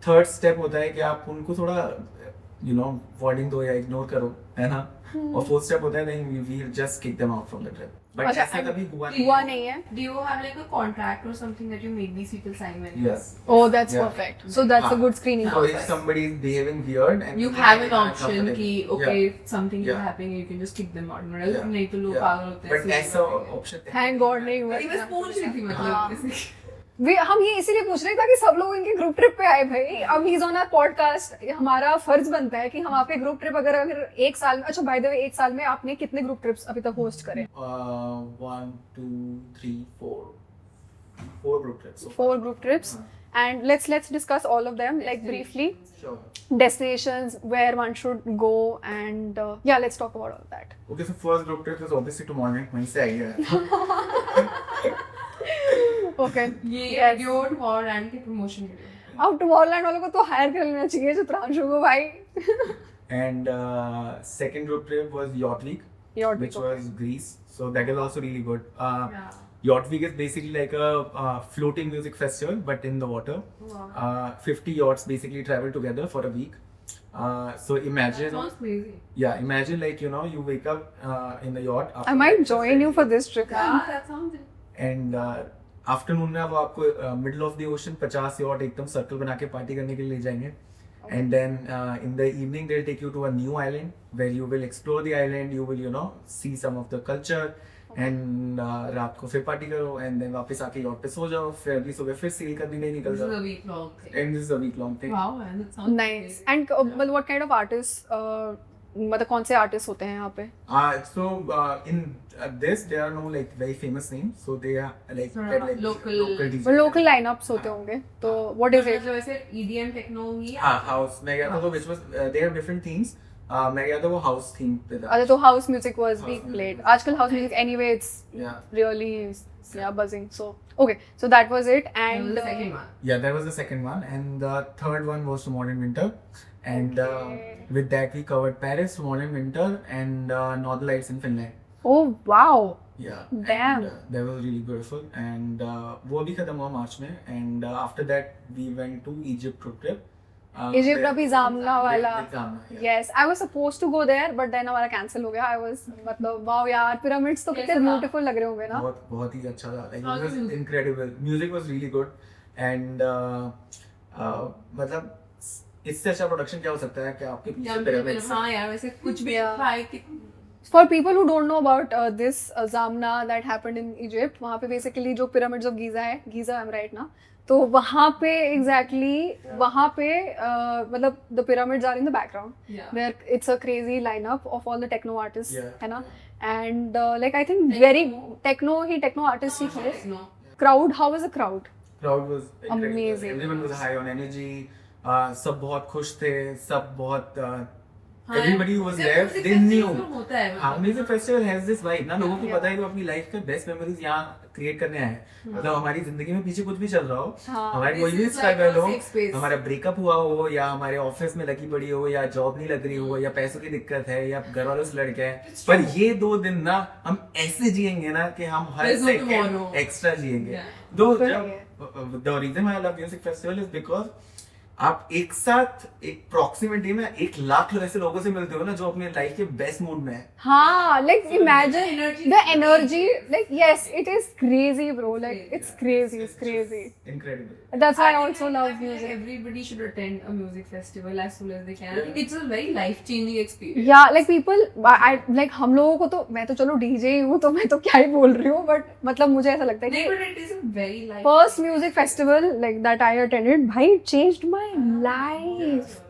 Third step होता है कि आप उनको थोड़ा यू नो वार्निंग दो या इग्नोर करो है ना. और फोर्थ स्टेप होता है then we just kick them out from the trip. But अच्छा, ऐसा कभी हुआ नहीं है. Do you have like a contract or something that you make these people sign when Yes. Oh, that's Yeah. perfect. So that's a good screening So if process. somebody is behaving weird and you have an option comfortable. कि okay Yeah. if something is Yeah. happening you can just kick them out. Yeah. नहीं तो लोग Yeah. पागल होते हैं. But ऐसा option Thank God नहीं हुआ. मैं बस पूछ रही थी हाँ. मतलब. हम ये इसीलिए पूछ रहे थे कि सब लोग इनके ग्रुप ट्रिप पे आए भाई. अब ही ऑन आवर पॉडकास्ट हमारा फर्ज बनता है कि हम आपके ग्रुप ट्रिप अगर एक साल में अच्छा बाय द वे एक साल में आपने कितने ग्रुप ट्रिप्स अभी तक होस्ट करे 1 2 3 4 group trips. 4 group trips and let's discuss all of them like briefly Sure. destinations where one should go and yeah let's talk about all that. Okay, so first group trip is obviously to Morning. वहीं से आई है. Okay. ये Yes. idiot war and की promotion के लिए. अब Tomorrowland वालों को तो हायर कर लेना चाहिए चित्रांशु को भाई. And second group trip was Yacht Week, Yacht which Week, was Greece. So that is also really good. Yeah. Yacht Week is basically like a floating music festival, but in the water. Wow. 50 yachts basically travel together for a week. So That imagine, sounds crazy. imagine like you know you wake up in the yacht. I might join you for this trip. Yeah, that sounds. And afternoon में वो आपको middle of the ocean 50 yard एकदम circle बना के party करने के लिए ले जाएंगे. And then in the evening they will take you to a new island where you will explore the island. You will you know see some of the culture and रात को फिर पार्टी करो and then वापस आके yard पे सो जाओ. फिर अगली सुबह फिर सेल करने नहीं निकल This is जाओ. a week long thing. And this is a week long thing. Wow, man, that sounds Nice. And मतलब what kind of artists मतलब कौन से आर्टिस्ट होते हैं यहाँ पे? So in this there are no like very famous names. So they are like, Sort of they're, like local- DJs. वो local lineups होते होंगे. तो what is it? मतलब ऐसे EDM techno ही हाँ, house में गया था तो which was they have different themes. मैं गया था वो हाउस थीम पे था. अच्छा, तो house music was House being music. played. आजकल house music anyway it's Yeah. really buzzing. So okay, so that was it, And and the second one. Yeah, that was the second one, and the third one was to Modern Winter, and Okay. with that we covered Paris, Modern Winter, and Northern Lights in Finland. oh wow, Yeah. Damn. And, that was really beautiful, and वो भी खत्म हुआ मार्च में, and after that we went to Egypt road trip. Egypt where- अभी Zamna वाला. with Zamna, yeah. Yes, I was supposed to go there, but then हमारा cancel हो गया. I was मतलब wow यार, pyramids तो कितने कैसा था? beautiful लग रहे होंगे ना. बहुत ही अच्छा था. Like How it was was music? incredible. Music was really good, and मतलब इससे अच्छा प्रोडक्शन क्या हो सकता है कि आपके पीछे pyramids हैं. हाँ यार वैसे कुछ भी Yeah. भाई कि For people who don't know about this Zamna that happened in Egypt, वहाँ पे basically जो pyramids of Giza है, Giza I'm right ना, तो वहाँ पे exactly वहाँ पे मतलब the pyramids are in the background. Yeah. Where it's a crazy lineup of all the techno artists, Yeah, है ना? yeah. And like I think Techno. very techno artists ही थे. No. Crowd, how was the crowd? Crowd was incredible. Amazing. Everyone was high on energy. सब बहुत खुश थे. सब बहुत हाँ, everybody who was जब there, music they festival knew. में होता है हाँ, मतलब। Music festival has this vibe ना, लोगों को Yeah. पता है कि वो अपनी लाइफ के बेस्ट मेमोरीज यहाँ क्रिएट करने आए हैं. मतलब हमारी जिंदगी में पीछे कुछ भी चल रहा हो, हाँ. हमारी This कोई भी is like स्ट्रगल a हो, safe space. हमारा ब्रेकअप हुआ हो, या हमारे ऑफिस में लगी पड़ी हो, या जॉब नहीं लग रही हो, या पैसों की दिक्कत है, या घर वालों से लड़के हैं, पर ये 2 दिन ना हम ऐसे जिएंगे ना कि हम हर There's no second tomorrow. Extra जिएंगे. Yeah. दो Correct. The reason I love music festival is because आप एक साथ एक प्रॉक्सिमिटी में 1 लाख ऐसे लोगों से मिलते हो ना जो अपने लाइफ के बेस्ट मूड में है. हाँ, like imagine energy the is energy, like yes, it is crazy, bro. Like Crazy. it's crazy, it's crazy. Incredible. That's why I think also I love feel like music. Everybody should attend a music festival as soon as they can. I think it's a very life-changing experience. Yeah, like people, I like हम लोगों को तो मैं तो चलो DJ हूँ तो मैं तो क्या ही बोल रही हूँ, but मतलब मुझे ऐसा लगता है No, कि but it is a very life. first music festival like that I attended, भाई, it changed my life.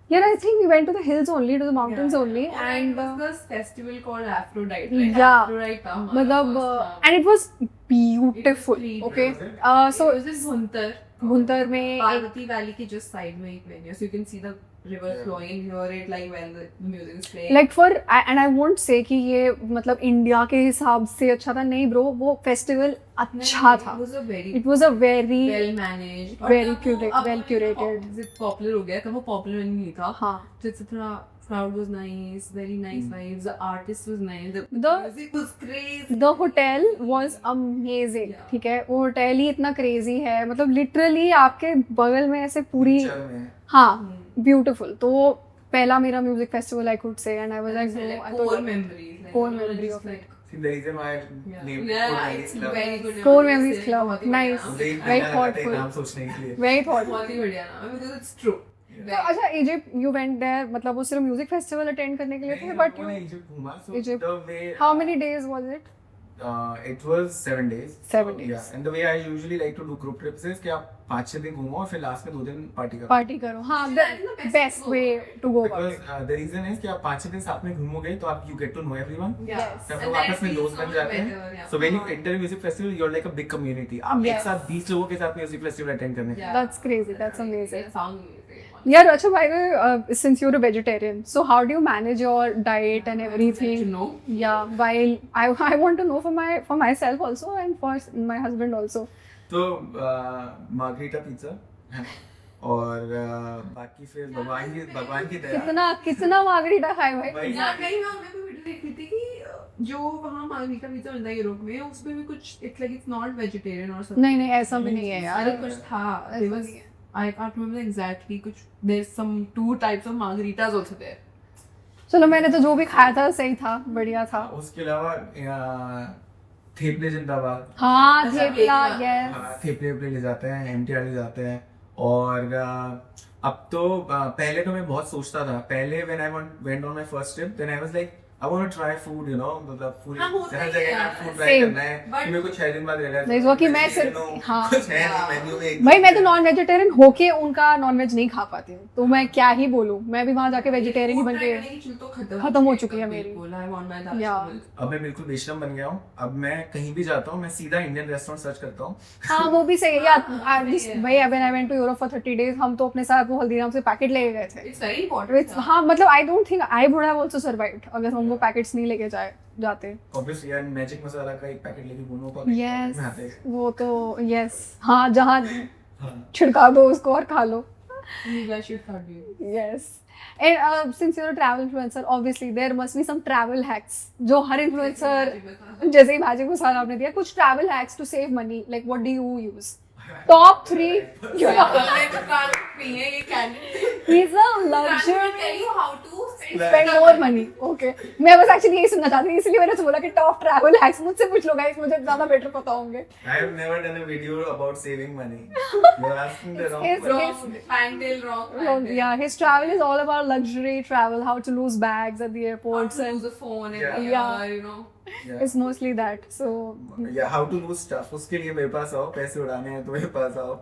Yeah, I think we went to the hills only, to the mountains only, and it was this festival called Aphrodite. Right? Yeah. Aphrodite था हमारा मतलब first, हाँ. and it was beautiful. It was Okay, pretty. so it was in Bhuntar. Bhuntar में एक Parvati Valley की just side में एक venue, so you can see the river Yeah. flowing, hear it like when the music is playing. like for and I won't say कि ये मतलब India के हिसाब से अच्छा था, नहीं ब्रो, वो फेस्टिवल अच्छा था. It was a very It was a very well managed, very well curated. Popular हो गया, तब वो popular नहीं था. हाँ. So it's थोड़ा crowd was nice, very nice vibes. The artist was nice. The- music was crazy. The hotel was amazing. Yeah. ठीक है, वो होटल ही इतना क्रेजी है, मतलब लिटरली आपके बगल में ऐसे पूरी, Picture में. हाँ, ब्यूटीफुल. तो वो पहला मेरा music festival I could say, and I was Like, like like core memories. Like, core you know, memory just of like, See, the reason why I yeah, named yeah, Core Memories it's Club. very good. Core memories Memories से Club, बहुत ही nice. बढ़िया. मुझे एक Very महीना लगा था ये thoughtful. नाम सोचने के लिए. Very thoughtful. बहुत ही बढ़िया नाम, because it's true. तो अच्छा, इजिप्ट यू वेंट देयर, मतलब वो सिर्फ म्यूजिक फेस्टिवल अटेंड करने के लिए थे, बट मैंने Egypt घूमा, so Egypt. the way how many days was it? it was 7 days. 7 days. Yeah, and the way I usually like to do group trips is कि आप 5-6 दिन घूमो और फिर लास्ट में 2 दिन पार्टी करो. पार्टी करो. हाँ, the best way to go about Because it. the reason is कि आप 5-6 दिन साथ में घूमोगे तो आप you get to know everyone. Yeah. Yes. तब And लोग then आपस में it दोस्त feels बन so जाते better, हैं. yeah. So when you हाँ. enter a music festival, you're like a big community. आप एक Yes. साथ 20 लोगों के साथ म्यूजिक फेस्टिवल अटेंड करने. Yeah. That's crazy. That's amazing. That sounds amazing. Yeah, Racha, by the way, since you're a vegetarian, so how do you manage your diet and To everything? know. Yeah, while I want to know for myself also and for my husband also. तो margarita pizza और बाकी फिर भगवान की दया. कितना margarita खाए भाई? भाई, यार नहीं, मैं उन्हें भी वीडियो देख रही थी कि जो वहाँ मार्गरीटा पिज्जा मिलता है यूरोप में, उसमें भी कुछ it's like it's not vegetarian और नहीं नहीं, ऐसा भी नहीं है यार. अरे कुछ था, ऐसा there was नहीं है. I can't remember exactly, कुछ there's some 2 types of margaritas also there. चलो, मैंने तो जो भी खाया था सही था, बढ़िया था. उसके अलावा थेपले जिंदाबाद. हाँ, अच्छा, थेपला, थेपला. यस. थेपले वेपले ले जाते हैं, एमटीआर ले जाते हैं. और अब तो पहले तो मैं बहुत सोचता था. पहले when I went on my first trip, then I was like I want to try food, you know, मतलब पूरी हाँ, होता हर ही जगह है का यार, food try same. करना है But- कि मेरे को 6 दिन बाद realize Like, वो कि मैं vegetarian सिर्फ- हूँ, हाँ. कुछ है नहीं मेन्यू में एक भाई मैं तो दिन नॉन वेजिटेरियन होके उनका नॉन वेज नहीं खा पाती हूँ, तो मैं क्या ही बोलूँ, मैं भी वहाँ जाके वेजिटेरियन ही बन के खत्म हो चुकी है मेरी। Yeah. अब मैं बिल्कुल बेशरम बन गया हूँ। अब मैं कहीं भी जाता हूँ मैं सीधा इंडियन रेस्टोरेंट सर्च करता हूँ। हाँ वो भी सही है यार। भाई when I went to Europe for 30 days, हम तो अपने साथ वो हल्दीराम से पैकेट लेके गए थे। It's very important. हाँ मतलब I don't think I would have also survived अगर हम वो पैकेट्स नहीं लेके जाते। ऑब्वियसली यार मैजिक मसाला का एक पैकेट लेके घूमो का यस में आते हैं। वो तो यस हाँ जहाँ हाँ। छिड़का दो उसको और खा लो। You guys should start doing it. Yes. And since you're a travel influencer, obviously there must be some travel hacks. जो हर influencer जैसे ही मैजिक मसाला आपने दिया, कुछ travel hacks to save money. Like what do you use? Top 3. He's a luxury. Spend more money. Okay. मैं बस actually यही सुनना चाहती थी, इसलिए मैंने बोला कि top travel hacks मुझसे पूछ लो guys, मुझे ज़्यादा better पता होंगे. I have never done a video about saving money. You're asking the wrong It's- person. Wrong. Yeah, his travel is all about luxury travel, how to lose bags at the airports and Use the phone Yeah. and Yeah. you know. Yeah. it's mostly that. So Yeah, how to lose stuff. उसके लिए मेरे पास आओ, पैसे उड़ाने हैं तो मेरे पास आओ।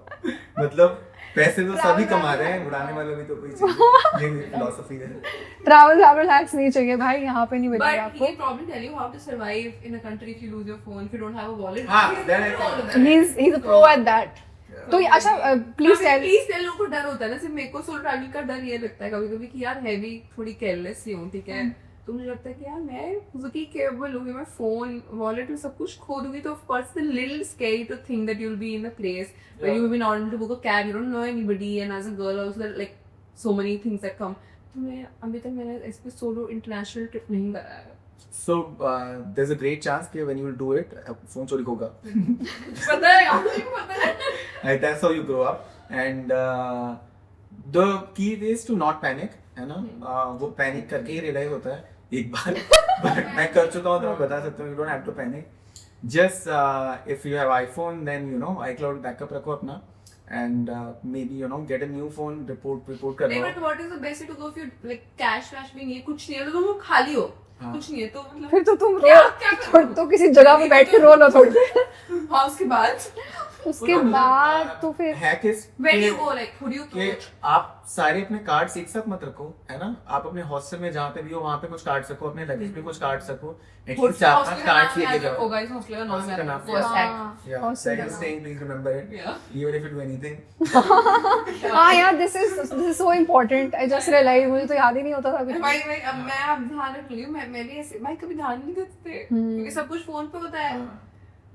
मतलब पैसे तो सभी कमा रहे हैं, उड़ाने वाला भी तो कोई चाहिए। ये मेरी philosophy है। travel hacks नहीं चाहिए भाई, यहाँ पे नहीं मिलेगा But he आपको. can probably tell you how to survive in a country if you lose your phone, if you don't have a wallet. हाँ, He that I can do all of can. that. He's a pro at that. Yeah. तो अच्छा please tell please tell लोगों को डर होता है ना, सिर्फ मेरे को सोलो ट्रैवलिंग का डर ये लगता है कभी कभी कि यार हैवी थोड़ी केयरलेस सी हूँ, ठीक है, तो मुझे लगता है कि यार मैं खुद केपेबल हूँ, मैं फोन वॉलेट में सब कुछ खो दूंगी, तो of course it's a little scary to think that you will be in a place where you have been ordered to book a cab, you don't know anybody and as a girl also like so many things that come. तो मैं अभी तक मैंने इस पे solo international trip नहीं करा है। So there's a great chance कि when you will do it, phone चोरी होगा। पता है आपको, पता है। And that's how you grow up. And the key is to not panic, है ना? वो panic करके ही realize होता है एक बार। But मैं कर चुका हूँ तो मैं बता सकता हूँ, you don't have to panic. Just if you have iPhone, then you know iCloud backup रखो अपना, and maybe you know get a new phone, report कर नहीं, लो। but what is the best way to go if you like cash भी नहीं है, कुछ नहीं है, तो तुम खाली हो, हाँ। कुछ नहीं है, तो मतलब फिर तो तुम क्या रो तो किसी जगह पे बैठ के रो लो थोड़ी देर। हाँ, उसके बाद उसके बाद तो फिर hack is when you go like who do you कि approach? आप सारे अपने कार्ड्स एक साथ मत रखो, है ना? आप अपने हॉस्टल में जहाँ पे भी हो वहाँ पे कुछ कार्ड्स रखो, अपने लगेज में कुछ कार्ड्स रखो, एटलीस्ट 4-5 कार्ड्स लेके जाओ। होगा इस हॉस्टल का नाम Hostel का नाम, first hack. Yeah, hostel that का you're नाम। staying, please remember it. Yeah. Even if you do anything. हाँ यार this is so important. I just realise मुझे तो याद ही नहीं होता था कुछ। भाई भाई अब मैं अब ध्यान रख रही हूँ, मैं भी ऐसे भाई कभी ध्यान नहीं देते क्योंकि सब कुछ फोन पे होता है।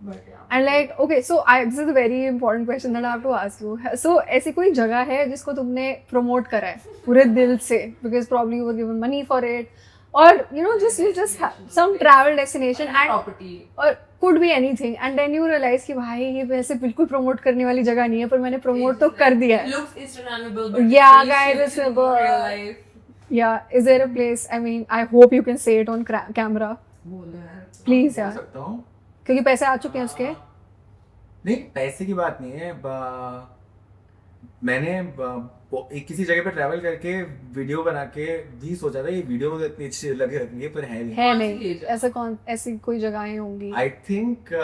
But yeah. And like okay, so this is a very important question that I have to ask you. So ऐसी कोई जगह है जिसको तुमने promote करा है पूरे दिल से, because probably you were given money for it, or you know you just have some travel destination and Property. or could be anything, and then you realize कि भाई ये वैसे बिल्कुल promote करने वाली जगह नहीं है, पर मैंने promote तो कर दिया है। Looks Instagrammable, but Yeah, really guys, shit it's in about- real life. Yeah, is there a place? I mean, I hope you can say it on camera, बोलो यार। please बोल यार, सकता हूँ। क्योंकि पैसे आ चुके हैं उसके। नहीं, पैसे की बात नहीं है। मैंने एक किसी जगह पे ट्रैवल करके वीडियो बना के भी सोचा था ये वीडियो में इतनी अच्छी लगे रखेंगे, पर है नहीं। है कौन सी नहीं, चीज़? ऐसी कोई जगहें होंगी। I think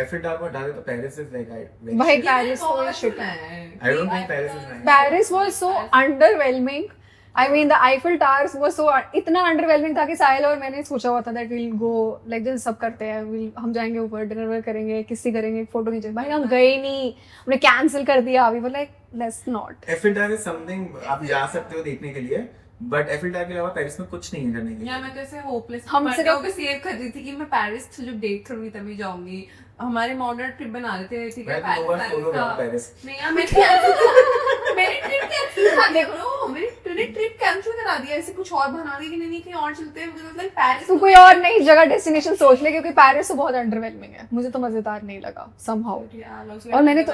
एफिल टावर पर डाले तो पेरिस इज लाइक भाई ये Paris मैंने तो बहुत shit सुना है। है। I don't think Paris is nice. Paris was so underwhelming. I mean, the Eiffel Towers was so इतना underwhelming था कि साहिल और मैंने सोचा हुआ था that we'll go like जैसे सब करते हैं, हम जाएंगे ऊपर डिनर वेनर करेंगे, किसी करेंगे, फोटो खींचेंगे। भाई हम गए नहीं, हमने कैंसिल कर दिया। We were like let's not. Eiffel tower is something आप जा सकते हो देखने के लिए, बट एफिल टावर के अलावा पेरिस में कुछ नहीं है करने के लिए। यार मैं तो ऐसे होपलेस हम सिर्फ- पे सेव कर रही थी कि मैं पेरिस से जब डेट करूंगी तभी जाऊंगी। हमारे मॉडर्न ट्रिप बना रहे थे, ठीक है, मैं तो दो बार पेरिस सोलो गया का। पेरिस। नहीं यार मेरी ट्रिप कैंसिल करा देखो, मेरी ट्रिप कैंसिल करा दिया, ऐसे कुछ और बना दिया कि नहीं कहीं और चलते हैं, मतलब पेरिस तू कोई और नई जगह डेस्टिनेशन सोच ले, क्योंकि पेरिस तो बहुत अंडरवेलमिंग है। मुझे तो मजेदार नहीं लगा somehow। और मैंने तो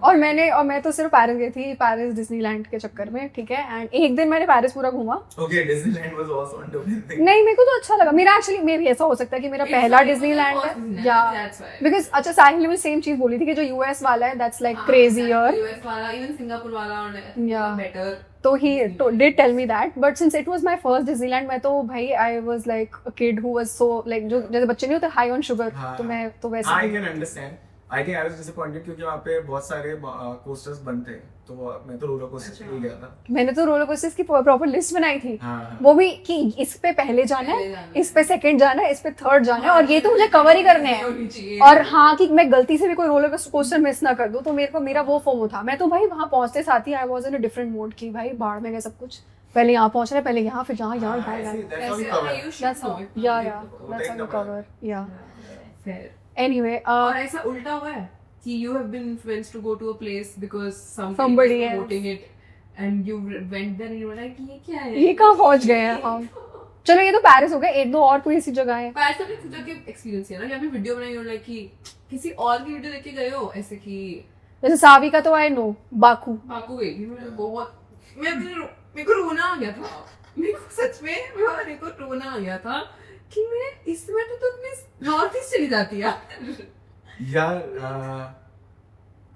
और मैं तो सिर्फ पेरिस गई थी, पेरिस डिज्नीलैंड के चक्कर में, ठीक है, एंड एक दिन मैंने पेरिस पूरा घूमा। Okay, Disneyland was also underwhelming. नहीं, मेरे को तो अच्छा लगा। मेरा एक्चुअली मे भी ऐसा हो सकता है कि मेरा पहला डिज्नीलैंड है, या बिकॉज अच्छा साहिल ने भी सेम चीज बोली थी कि जो यूएस वाला है दैट्स लाइक क्रेजियर। यूएस वाला, इवन सिंगापुर वाला और Yeah. बेटर। तो he did tell me that, but since it was my first Disneyland, मैं तो भाई I was like a kid who was so like जो जैसे बच्चे नहीं होते high on sugar, हाँ, तो मैं तो वैसे I can understand. I think I was disappointed क्योंकि वहाँ पे बहुत सारे कोस्टर्स बंद थे, तो मैं तो रोलर कोस्टर पे ही गया था। मैंने तो रोलर कोस्टर्स की प्रॉपर लिस्ट बनाई थी, हाँ। वो भी कि इस पे पहले जाना है, इस पे सेकंड जाना है, इस पे थर्ड जाना है, और ये तो मुझे कवर ही करने हैं। और हाँ कि मैं गलती से भी कोई रोलर कोस्टर मिस ना कर दूं, तो मेरे को मेरा वो फोमो था। मैं तो भाई वहाँ पहुंचते साथ ही I was in a different mode की भाई बाढ़ में गए सब कुछ, पहले यहाँ पहुंच रहे, पहले यहाँ, फिर यहाँ यहाँ I see, that's how we ऐसे cover. Ayush that's how know. yeah वो that's how take we the cover yeah Fair. anyway और ऐसा उल्टा हुआ है कि you have been influenced to go to a place because Somebody was else. promoting it and you went there and you were like ये क्या है? ये कहाँ पहुंच गए हैं हम। चलो ये तो पेरिस हो गया, एक दो और कोई ऐसी जगह है। पर ऐसा भी खुद का एक्सपीरियंस है ना कि आपने वीडियो बनाई और लाइक कि किसी और की वीडियो लेके गए हो ऐसे कि जैसे सावी का तो आई नो बाकू, बाकू गई थी मैं बहुत मेरे को रोना आ गया था, मेरे को सच में मेरे को रोना आ गया था कि मैं इसमें तो अपने नॉर्थ ईस्ट चली जाती यार। यार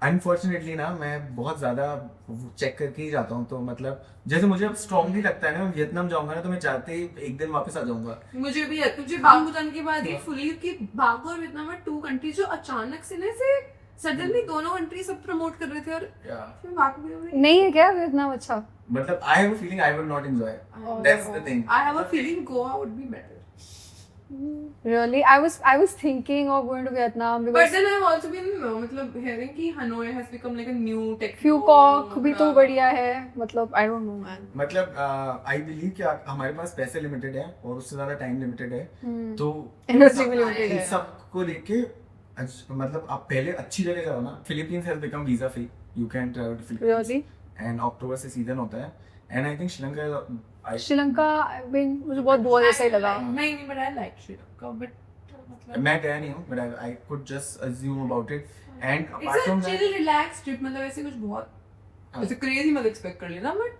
अनफॉर्चुनेटली ना मैं बहुत ज्यादा चेक करके ही जाता हूँ, तो मतलब जैसे मुझे अब स्ट्रांगली लगता है ना मैं वियतनाम जाऊंगा ना तो मैं जाते ही एक दिन वापस आ जाऊंगा। मुझे भी है, मुझे बांगो जाने के बाद ये फुली कि बांगो और वियतनाम में 2 कंट्रीज जो अचानक से ना से सडनली दोनों कंट्री सब प्रमोट कर रहे थे और फिर बाकी भी हो रही नहीं है क्या वियतनाम अच्छा? मतलब I have a feeling I will not enjoy, that's the thing. I have a feeling Goa would be better. Really, I was thinking of going to Vietnam But because then I've also been मतलब hearing कि Hanoi has become like a new tech. Phuket भी तो बढ़िया है, मतलब I don't know man. मतलब I believe कि हमारे पास पैसे लिमिटेड है और उससे ज्यादा टाइम लिमिटेड है, तो Energy भी limited इन है। सबको लेके मतलब आप पहले अच्छी जगह जाओ ना। Philippines has become visa free, you can travel to Philippines Really? And October से सीजन होता है and I think Sri Lanka Sri Lanka मुझे बहुत बोर जैसा ही लगा। नहीं but I like Sri Lanka but मतलब मैं गया नहीं हूँ, but I could just assume about it and it's apart a from chill relaxed trip, मतलब ऐसे कुछ बहुत ऐसे crazy मत expect कर लेना but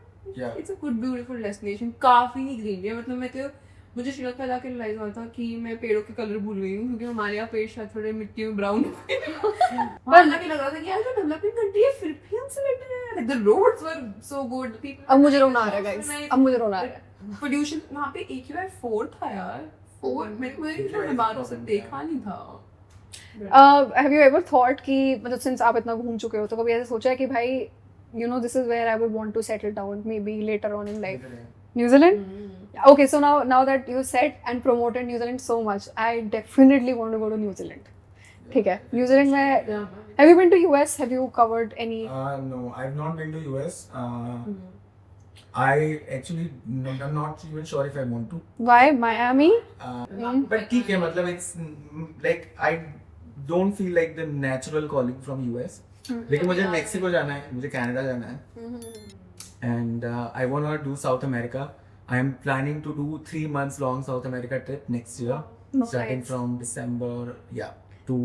Yeah. it's a good beautiful destination, काफी green है। मतलब मैं तो मुझे श्रीलंका जाके रियलाइज हुआ था कि मैं पेड़ों के कलर भूल गई हूँ क्योंकि हमारे यहाँ पेड़ शायद थोड़े मिट्टी में ब्राउन पर लग रहा था कि यार जो डेवलपिंग कंट्री है फिर भी हमसे बेटर है, like the roads were so good, people अब मुझे रोना आ रहा है गाइस, अब मुझे रोना आ रहा है। पोल्यूशन वहाँ पे AQI 4 था यार, 4 मेरे को इतना बीमार से देखा नहीं था। Have you ever thought कि मतलब since आप इतना घूम चुके हो तो कभी ऐसे सोचा है कि भाई you know this is where I would want to settle down maybe later on in life? New Zealand? Okay, so now that you said and promoted New Zealand so much, I definitely want to go to New Zealand. ठीक है, New Zealand में have you been to US? Have you covered any? No, I've not been to US. I actually I'm not even sure if I want to. Why Miami? But ठीक है, मतलब it's like I don't feel like the natural calling from US. लेकिन मुझे Mexico जाना है, मुझे Canada जाना है, and I wanna do South America. I am planning to do 3 months long South America trip next year, starting from December, to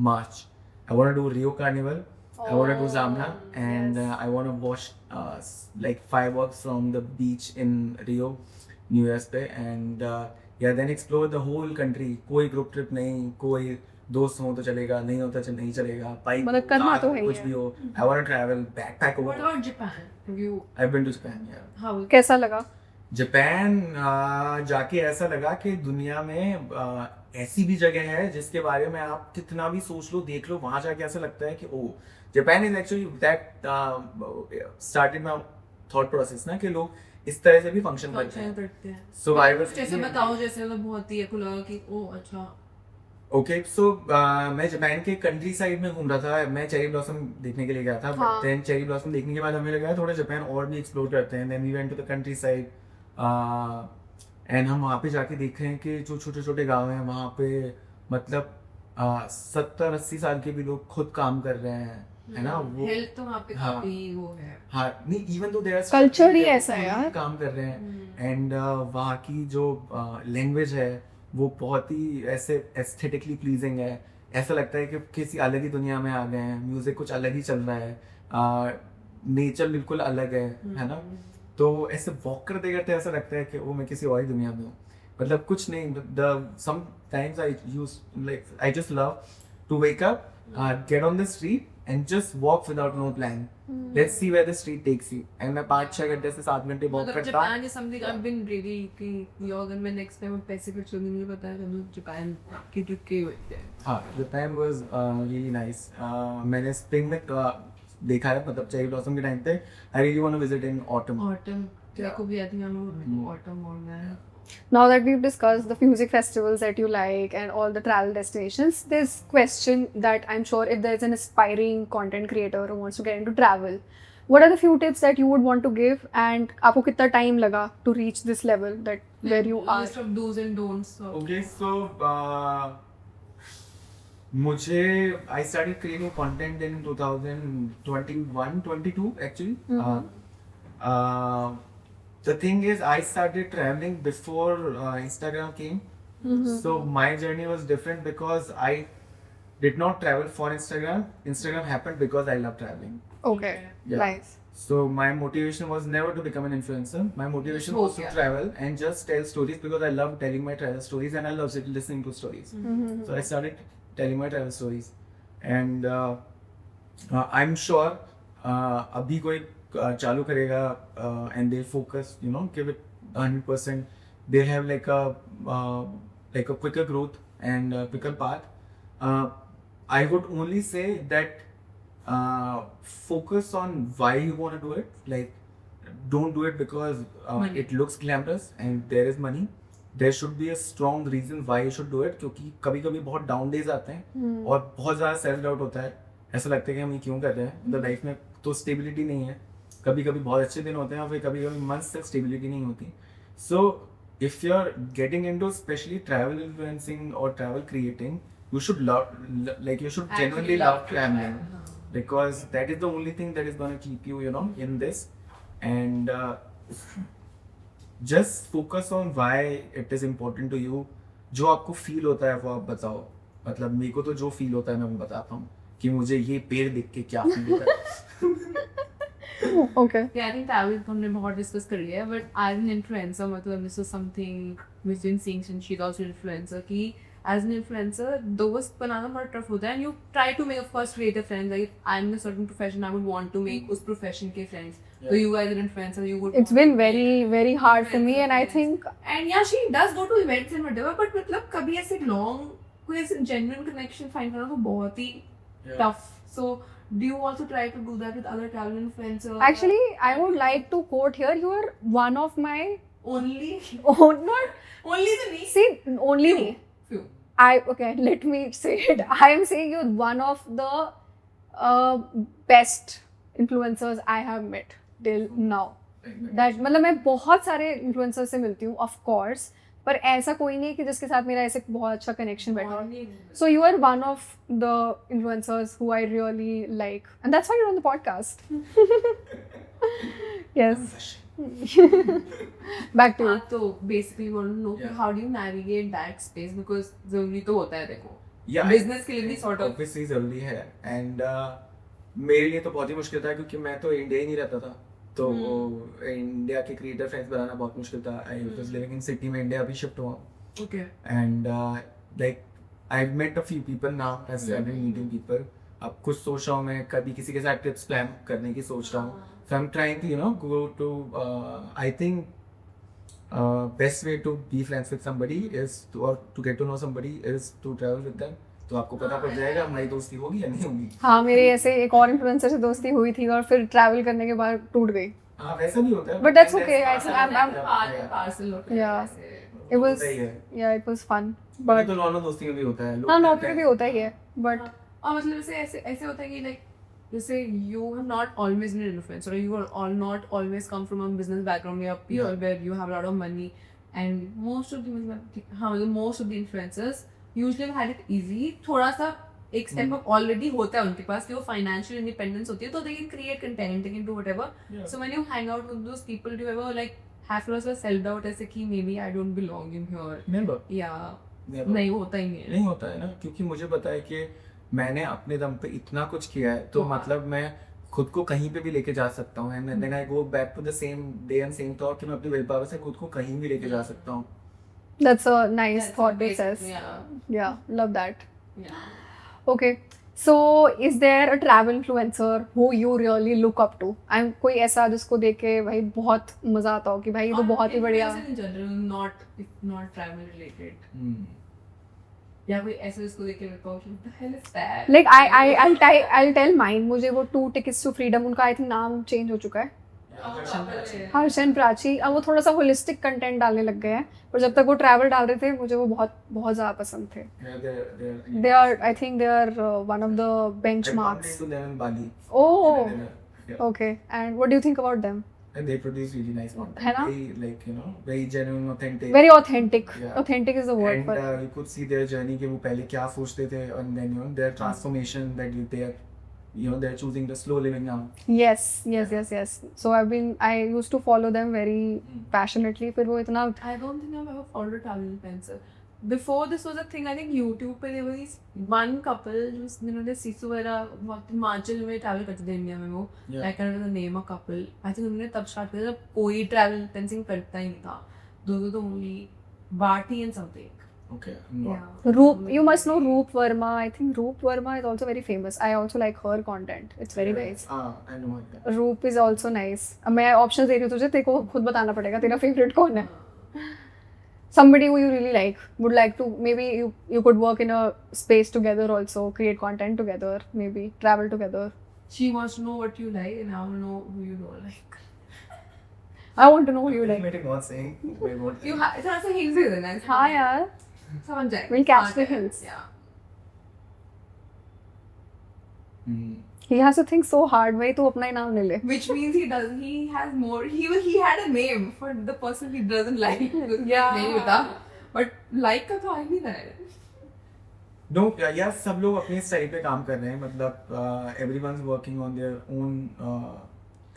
March. I wanna do Rio Carnival. I wanna do Zamna, and I wanna watch like fireworks from the beach in Rio, New Year's Day, and then explore the whole country. कोई group trip नहीं, कोई दोस्त हो तो चलेगा, नहीं होता नहीं चलेगा, बाइक मतलब करना तो है ही कुछ है। भी हो। I wanna travel, backpack What over. about Japan? Have you I've been to Japan, yeah. how कैसा लगा? जापान जाके ऐसा लगा कि दुनिया में ऐसी भी जगह है जिसके बारे में आप कितना भी सोच लो, देख लो, वहां जाके ऐसा लगता है कि oh Japan is actually that started my thought process ना कि लोग इस तरह से भी फंक्शन करते हैं। करते हैं? So I was जैसे बताओ, जैसे मतलब बहुत ही खुला कि ओ अच्छा ओके, सो मैं जापान के कंट्री साइड में घूम रहा था, मैं चेरी ब्लॉसम देखने के लिए गया था, बट देन चेरी ब्लॉसम देखने के बाद हमें लगा थोड़ा जापान और भी एक्सप्लोर करते हैं। Then we went to the countryside and हम वहाँ पे जाके देख रहे हैं कि जो छोटे छोटे गांव हैं वहाँ पे मतलब 70-80 साल के भी लोग खुद काम कर रहे हैं, है ना? वो हेल्थ तो वहाँ पे हाँ। काफी वो है। हाँ, नहीं, इवन दो देयर Culture ही ऐसा है यार। काम कर रहे हैं, एंड वहाँ की जो लैंग्वेज है वो बहुत ही ऐसे एस्थेटिकली प्लीजिंग है, ऐसा लगता है कि किसी अलग ही दुनिया में आ गए हैं, म्यूजिक कुछ अलग ही चल रहा है, नेचर बिल्कुल अलग है ना? तो ऐसे वॉक करते करते ऐसा लगता है कि वो मैं किसी और ही दुनिया में हूँ। मतलब कुछ नहीं, sometimes I just love to wake up, get on the street and just walk without no plan. Let's see where the street takes you. And मैं 5-6 घंटे से 7 घंटे walk मतलब करता. Japan is something I've been really कि यो अगर मैं next time पैसे खर्च करूँगी मुझे पता है तो मैं जापान की trip के लिए. हाँ, Japan was really nice. मैंने spring में देखा है, मतलब cherry blossom के time पे. I really want to visit in autumn. Autumn. तेरे को भी आती है हम autumn बोल रहे हैं. Now that we've discussed the music festivals that you like and all the travel destinations, there's question that I'm sure if there's an aspiring content creator who wants to get into travel, what are the few tips that you would want to give, and आपको कितना time लगा to reach this level that where you are? List of do's and don'ts. So. Okay, so मुझे I started creating content in 2021-22 actually. The thing is, I started traveling before Instagram came. So my journey was different because I did not travel for Instagram. Instagram happened because I love traveling. Okay, Yeah. nice. So my motivation was never to become an influencer. My motivation was to travel and just tell stories because I love telling my travel stories and I love listening to stories. So I started telling my travel stories, and I'm sure अभी कोई चालू करेगा and they'll focus, you know, give it 100%. They'll have like a quicker growth and a quicker path. I would only say that focus on why you want to do it. Like, don't do it because it looks glamorous and there is money. There should be a strong reason why you should do it. क्योंकि कभी कभी बहुत down days आते हैं और बहुत ज़्यादा self doubt होता है. ऐसा लगता है कि हम ये क्यों कर रहे हैं. मतलब लाइफ में तो स्टेबिलिटी नहीं है. कभी कभी बहुत अच्छे दिन होते हैं और फिर कभी कभी मंथ्स तक स्टेबिलिटी नहीं होती. So if you are getting into especially travel influencing और travel creating, you should love, like you should genuinely love traveling, because that is the only thing that is going to keep you, you know, in this. And just focus on why it is important to you. जो आपको feel होता है वो आप बताओ. मतलब मेरे को तो जो फील होता है मैं वो बताता हूँ कि मुझे ये पेड़ देख के क्या फील होता है. Okay. Yeah, I think travel हमने बहुत discuss कर लिया है, but as an influencer मतलब this is something we've been seeing since she's also an influencer कि as an influencer दोस्त बनाना बहुत tough होता है, and you try to make of course creative friends. Like if I'm in a certain profession, I would want to make उस profession के friends. So you guys are influencers, you would. It's been very hard for me, and I think And yeah, she does go to events and whatever, but मतलब कभी ऐसे long कोई ऐसे genuine connection find करना तो बहुत ही tough. So do you also try to do that with other travel influencers? actually I would like to quote here, you are one of my only not only the me. see only me. Few. Okay, let me say it. I am saying you're one of the best influencers I have met till now. That मतलब मैं बहुत सारे influencers से मिलती हूँ of course, पर ऐसा कोई नहीं कि जिसके साथ मेरा ऐसे बहुत अच्छा connection बैठा हो. So you are one of the influencers who I really like, and that's why you're on the podcast. Yes. Back to you. तो basically we want to know Yeah. how do you navigate that space, because जरूरी तो होता है देखो. Yeah, Business के लिए भी sort of. obviously जरूरी है. And मेरे लिए तो बहुत ही मुश्किल था क्योंकि मैं तो इंडिया ही नहीं रहता था. तो इंडिया के क्रिएटर फ्रेंड्स बनाना बहुत मुश्किल था. I was living in city में, इंडिया अभी शिफ्ट हुआ. Okay. And like I've met a few people now, as I've been meeting people. अब कुछ सोच रहा हूँ मैं, कभी किसी के साथ ट्रिप्स प्लान करने की सोच रहा हूँ. So I'm trying to, you know, go to I think best way to be friends with somebody is to, or to get to know somebody is to travel with them. तो आपको पता पड़ जाएगा हमारी दोस्ती होगी या नहीं होगी. हाँ, मेरी ऐसे एक और इन्फ्लुएंसर से दोस्ती हुई थी और फिर ट्रैवल करने के बाद टूट गई. हाँ, वैसा नहीं होता है. But that's okay. I think I'm Parcel होता है Yeah. ऐसे. it was होता ही है. yeah, it was fun. But But तो नॉर्मल दोस्ती में भी होता है. हाँ, नौकरी भी होता ही है. But और मतलब ऐसे होता है कि like जैसे you have not always been an influencer, or you are all not always come from a business background या pure where you have a lot of money, and most of the influencers usually have had it easy. थोड़ा सा एक step up already होता है उनके पास कि वो financial independence होती है, तो they can create content, they can do whatever. Yeah. So when you hang out with those people, do you ever like have थोड़ा सा self doubt ऐसे कि maybe I don't belong in here? Never. Yeah. Never. नहीं होता ही नहीं है. नहीं होता है ना, क्योंकि मुझे पता है कि मैंने अपने दम पे इतना कुछ किया है, तो मतलब मैं खुद को कहीं पे भी लेके जा सकता हूँ. And then I go back to the same day and same thought कि मैं अपनी विल पावर से खुद को कहीं भी लेके जा सकता हूँ. that's a nice That's thought basic, process. Yeah. Yeah, love that. Yeah. Okay. So, is there a travel influencer who you really look up to? I'm कोई ऐसा जिसको देख के भाई बहुत मजा आता हो कि भाई ये तो बहुत ही बढ़िया. in general, not travel related. Hmm. या कोई ऐसा जिसको देख के मेरे को what the hell is that? Like I'll tell mine. मुझे वो 2 Tickets to Freedom उनका I think नाम change हो चुका है. हर्षन प्राची. अब वो थोड़ा सा होलिस्टिक कंटेंट डालने लग गए हैं, पर जब तक वो ट्रैवल डाल रहे थे मुझे वो बहुत बहुत ज़्यादा पसंद थे. Yeah, They are, I think they are one of the I benchmarks. bumped into them in Bali. Oh, Yeah. okay. And what do you think about them? And they produce really nice content. है ना? Very, like, you know, very genuine, authentic. Very authentic. Yeah. Authentic is the word And for it. you could see their journey कि वो पहले क्या सोचते थे, and then you know their transformation that they're choosing the slow living now. Yes. So I used to follow them very passionately. फिर वो इतना I don't think I've ever followed a travel influencer. Before this was a thing, I think YouTube पे there was one couple जिन्होंने सिसु वगैरह बहुत हिमाचल में travel करते थे इंडिया में वो. Yeah. I can't remember the name of couple. I think उन्होंने तब start किया जब कोई travel influencing करता ही नहीं था. Those तो only Bharti and something. Okay. No. Roop. You must know Roop Verma. I think Roop Verma is also very famous. I also like her content. It's very nice. I know her. Roop is also nice. अब मैं options दे रही हूँ तुझे, तेरे को खुद बताना पड़ेगा तेरा favorite कौन है. Somebody who you really like, would like to, maybe you could work in a space together also, create content together, maybe travel together. She wants to know what you like and I want to know who you don't like. I want to know who you like. Automatic not saying. Wait, what? You have it's also hints is nice. हाँ यार. Someone check. We'll catch the hints. Yeah. Hmm. He has to think so hard. भाई तू अपना ही नाम ले ले. Which means he has more. He had a name for the person he doesn't like. Yeah. नहीं होता. But like का तो आ ही नहीं रहा है. No, yeah, सब लोग अपने स्टाइल पे काम कर रहे हैं. मतलब everyone's working on their own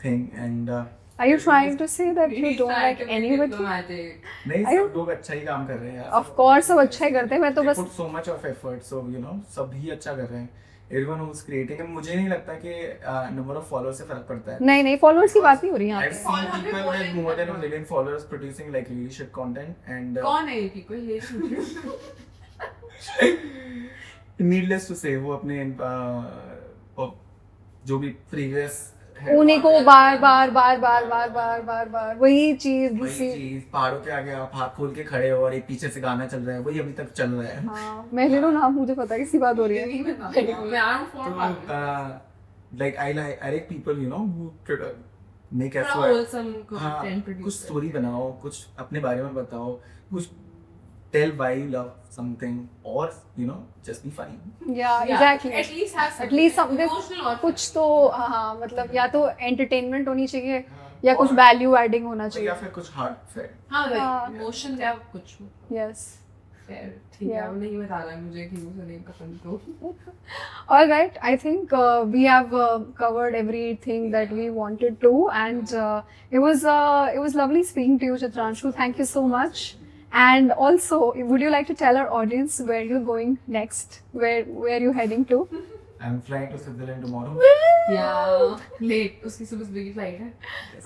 thing and. Are you trying to say that you don't like anybody? Diplomatic. नहीं, Are you- सब लोग अच्छा ही काम कर रहे हैं. Of course सब अच्छा ही करते हैं. मैं तो They बस put so much of effort, so you know, सब ही अच्छा कर रहे हैं. Everyone who's creating, and मुझे नहीं लगता कि number of followers से फर्क पड़ता है. नहीं followers की बात नहीं हो रही यहाँ I've पे. seen people with more than 1 million followers producing like really shit content and कौन है ये people? ये needless to say वो अपने जो भी previous है उन्हीं को बार बार वही चीज वही घिसी. चीज पहाड़ों के आगे आप हाथ खोल के खड़े हो और एक पीछे से गाना चल रहा है वही अभी तक चल रहा है. हाँ मैं ले लो नाम, मुझे पता है किसी बात हो रही है. मैं आर्म फॉर तो like I like people you know who make थोड़ा effort. wholesome content कुछ producer. स्टोरी बनाओ, कुछ अपने बारे में बताओ, कुछ tell why you love something or you know just be funny. Yeah, exactly. At least have At least some emotional or कुछ तो हाँ मतलब या तो entertainment होनी चाहिए या कुछ value adding होना या चाहिए. फिर कुछ heartfelt. हाँ हाँ. like emotion या कुछ Yes. fair ठीक है. Yeah. अब नहीं बता रहा मुझे कि मुझे नहीं पसंद तो. All right, I think we have covered everything that we wanted to, and it was lovely speaking to you, Chitranshu. Thank you so much. And also, would you like to tell our audience where you're going next? Where you heading to? I'm flying to Switzerland tomorrow. Yeah. Late उसकी सुबह सुबह की flight है.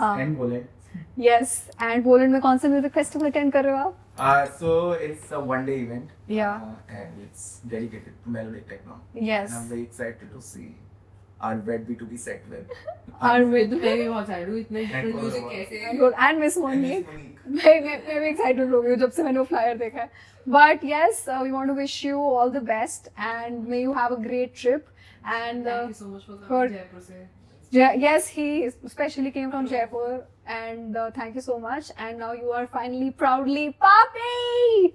And Poland. Yes. And Poland में कौन सा music festival attend कर रहे हो आप? So it's a one-day event. Yeah. And it's dedicated to melodic techno. Yes. And I'm very excited to see our Red B2B set with. Our मैं तो भी बहुत साइड हूँ इतने And different music Colorado. कैसे. Good. And Miss Monique. मैं भी excited हो गई हूँ जब से मैंने वो flyer देखा है. But yes, we want to wish you all the best and may you have a great trip. And Thank you so much for for- coming Jaipur से. yes, he especially came from Jaipur. And thank you so much. And now you are finally proudly Papi!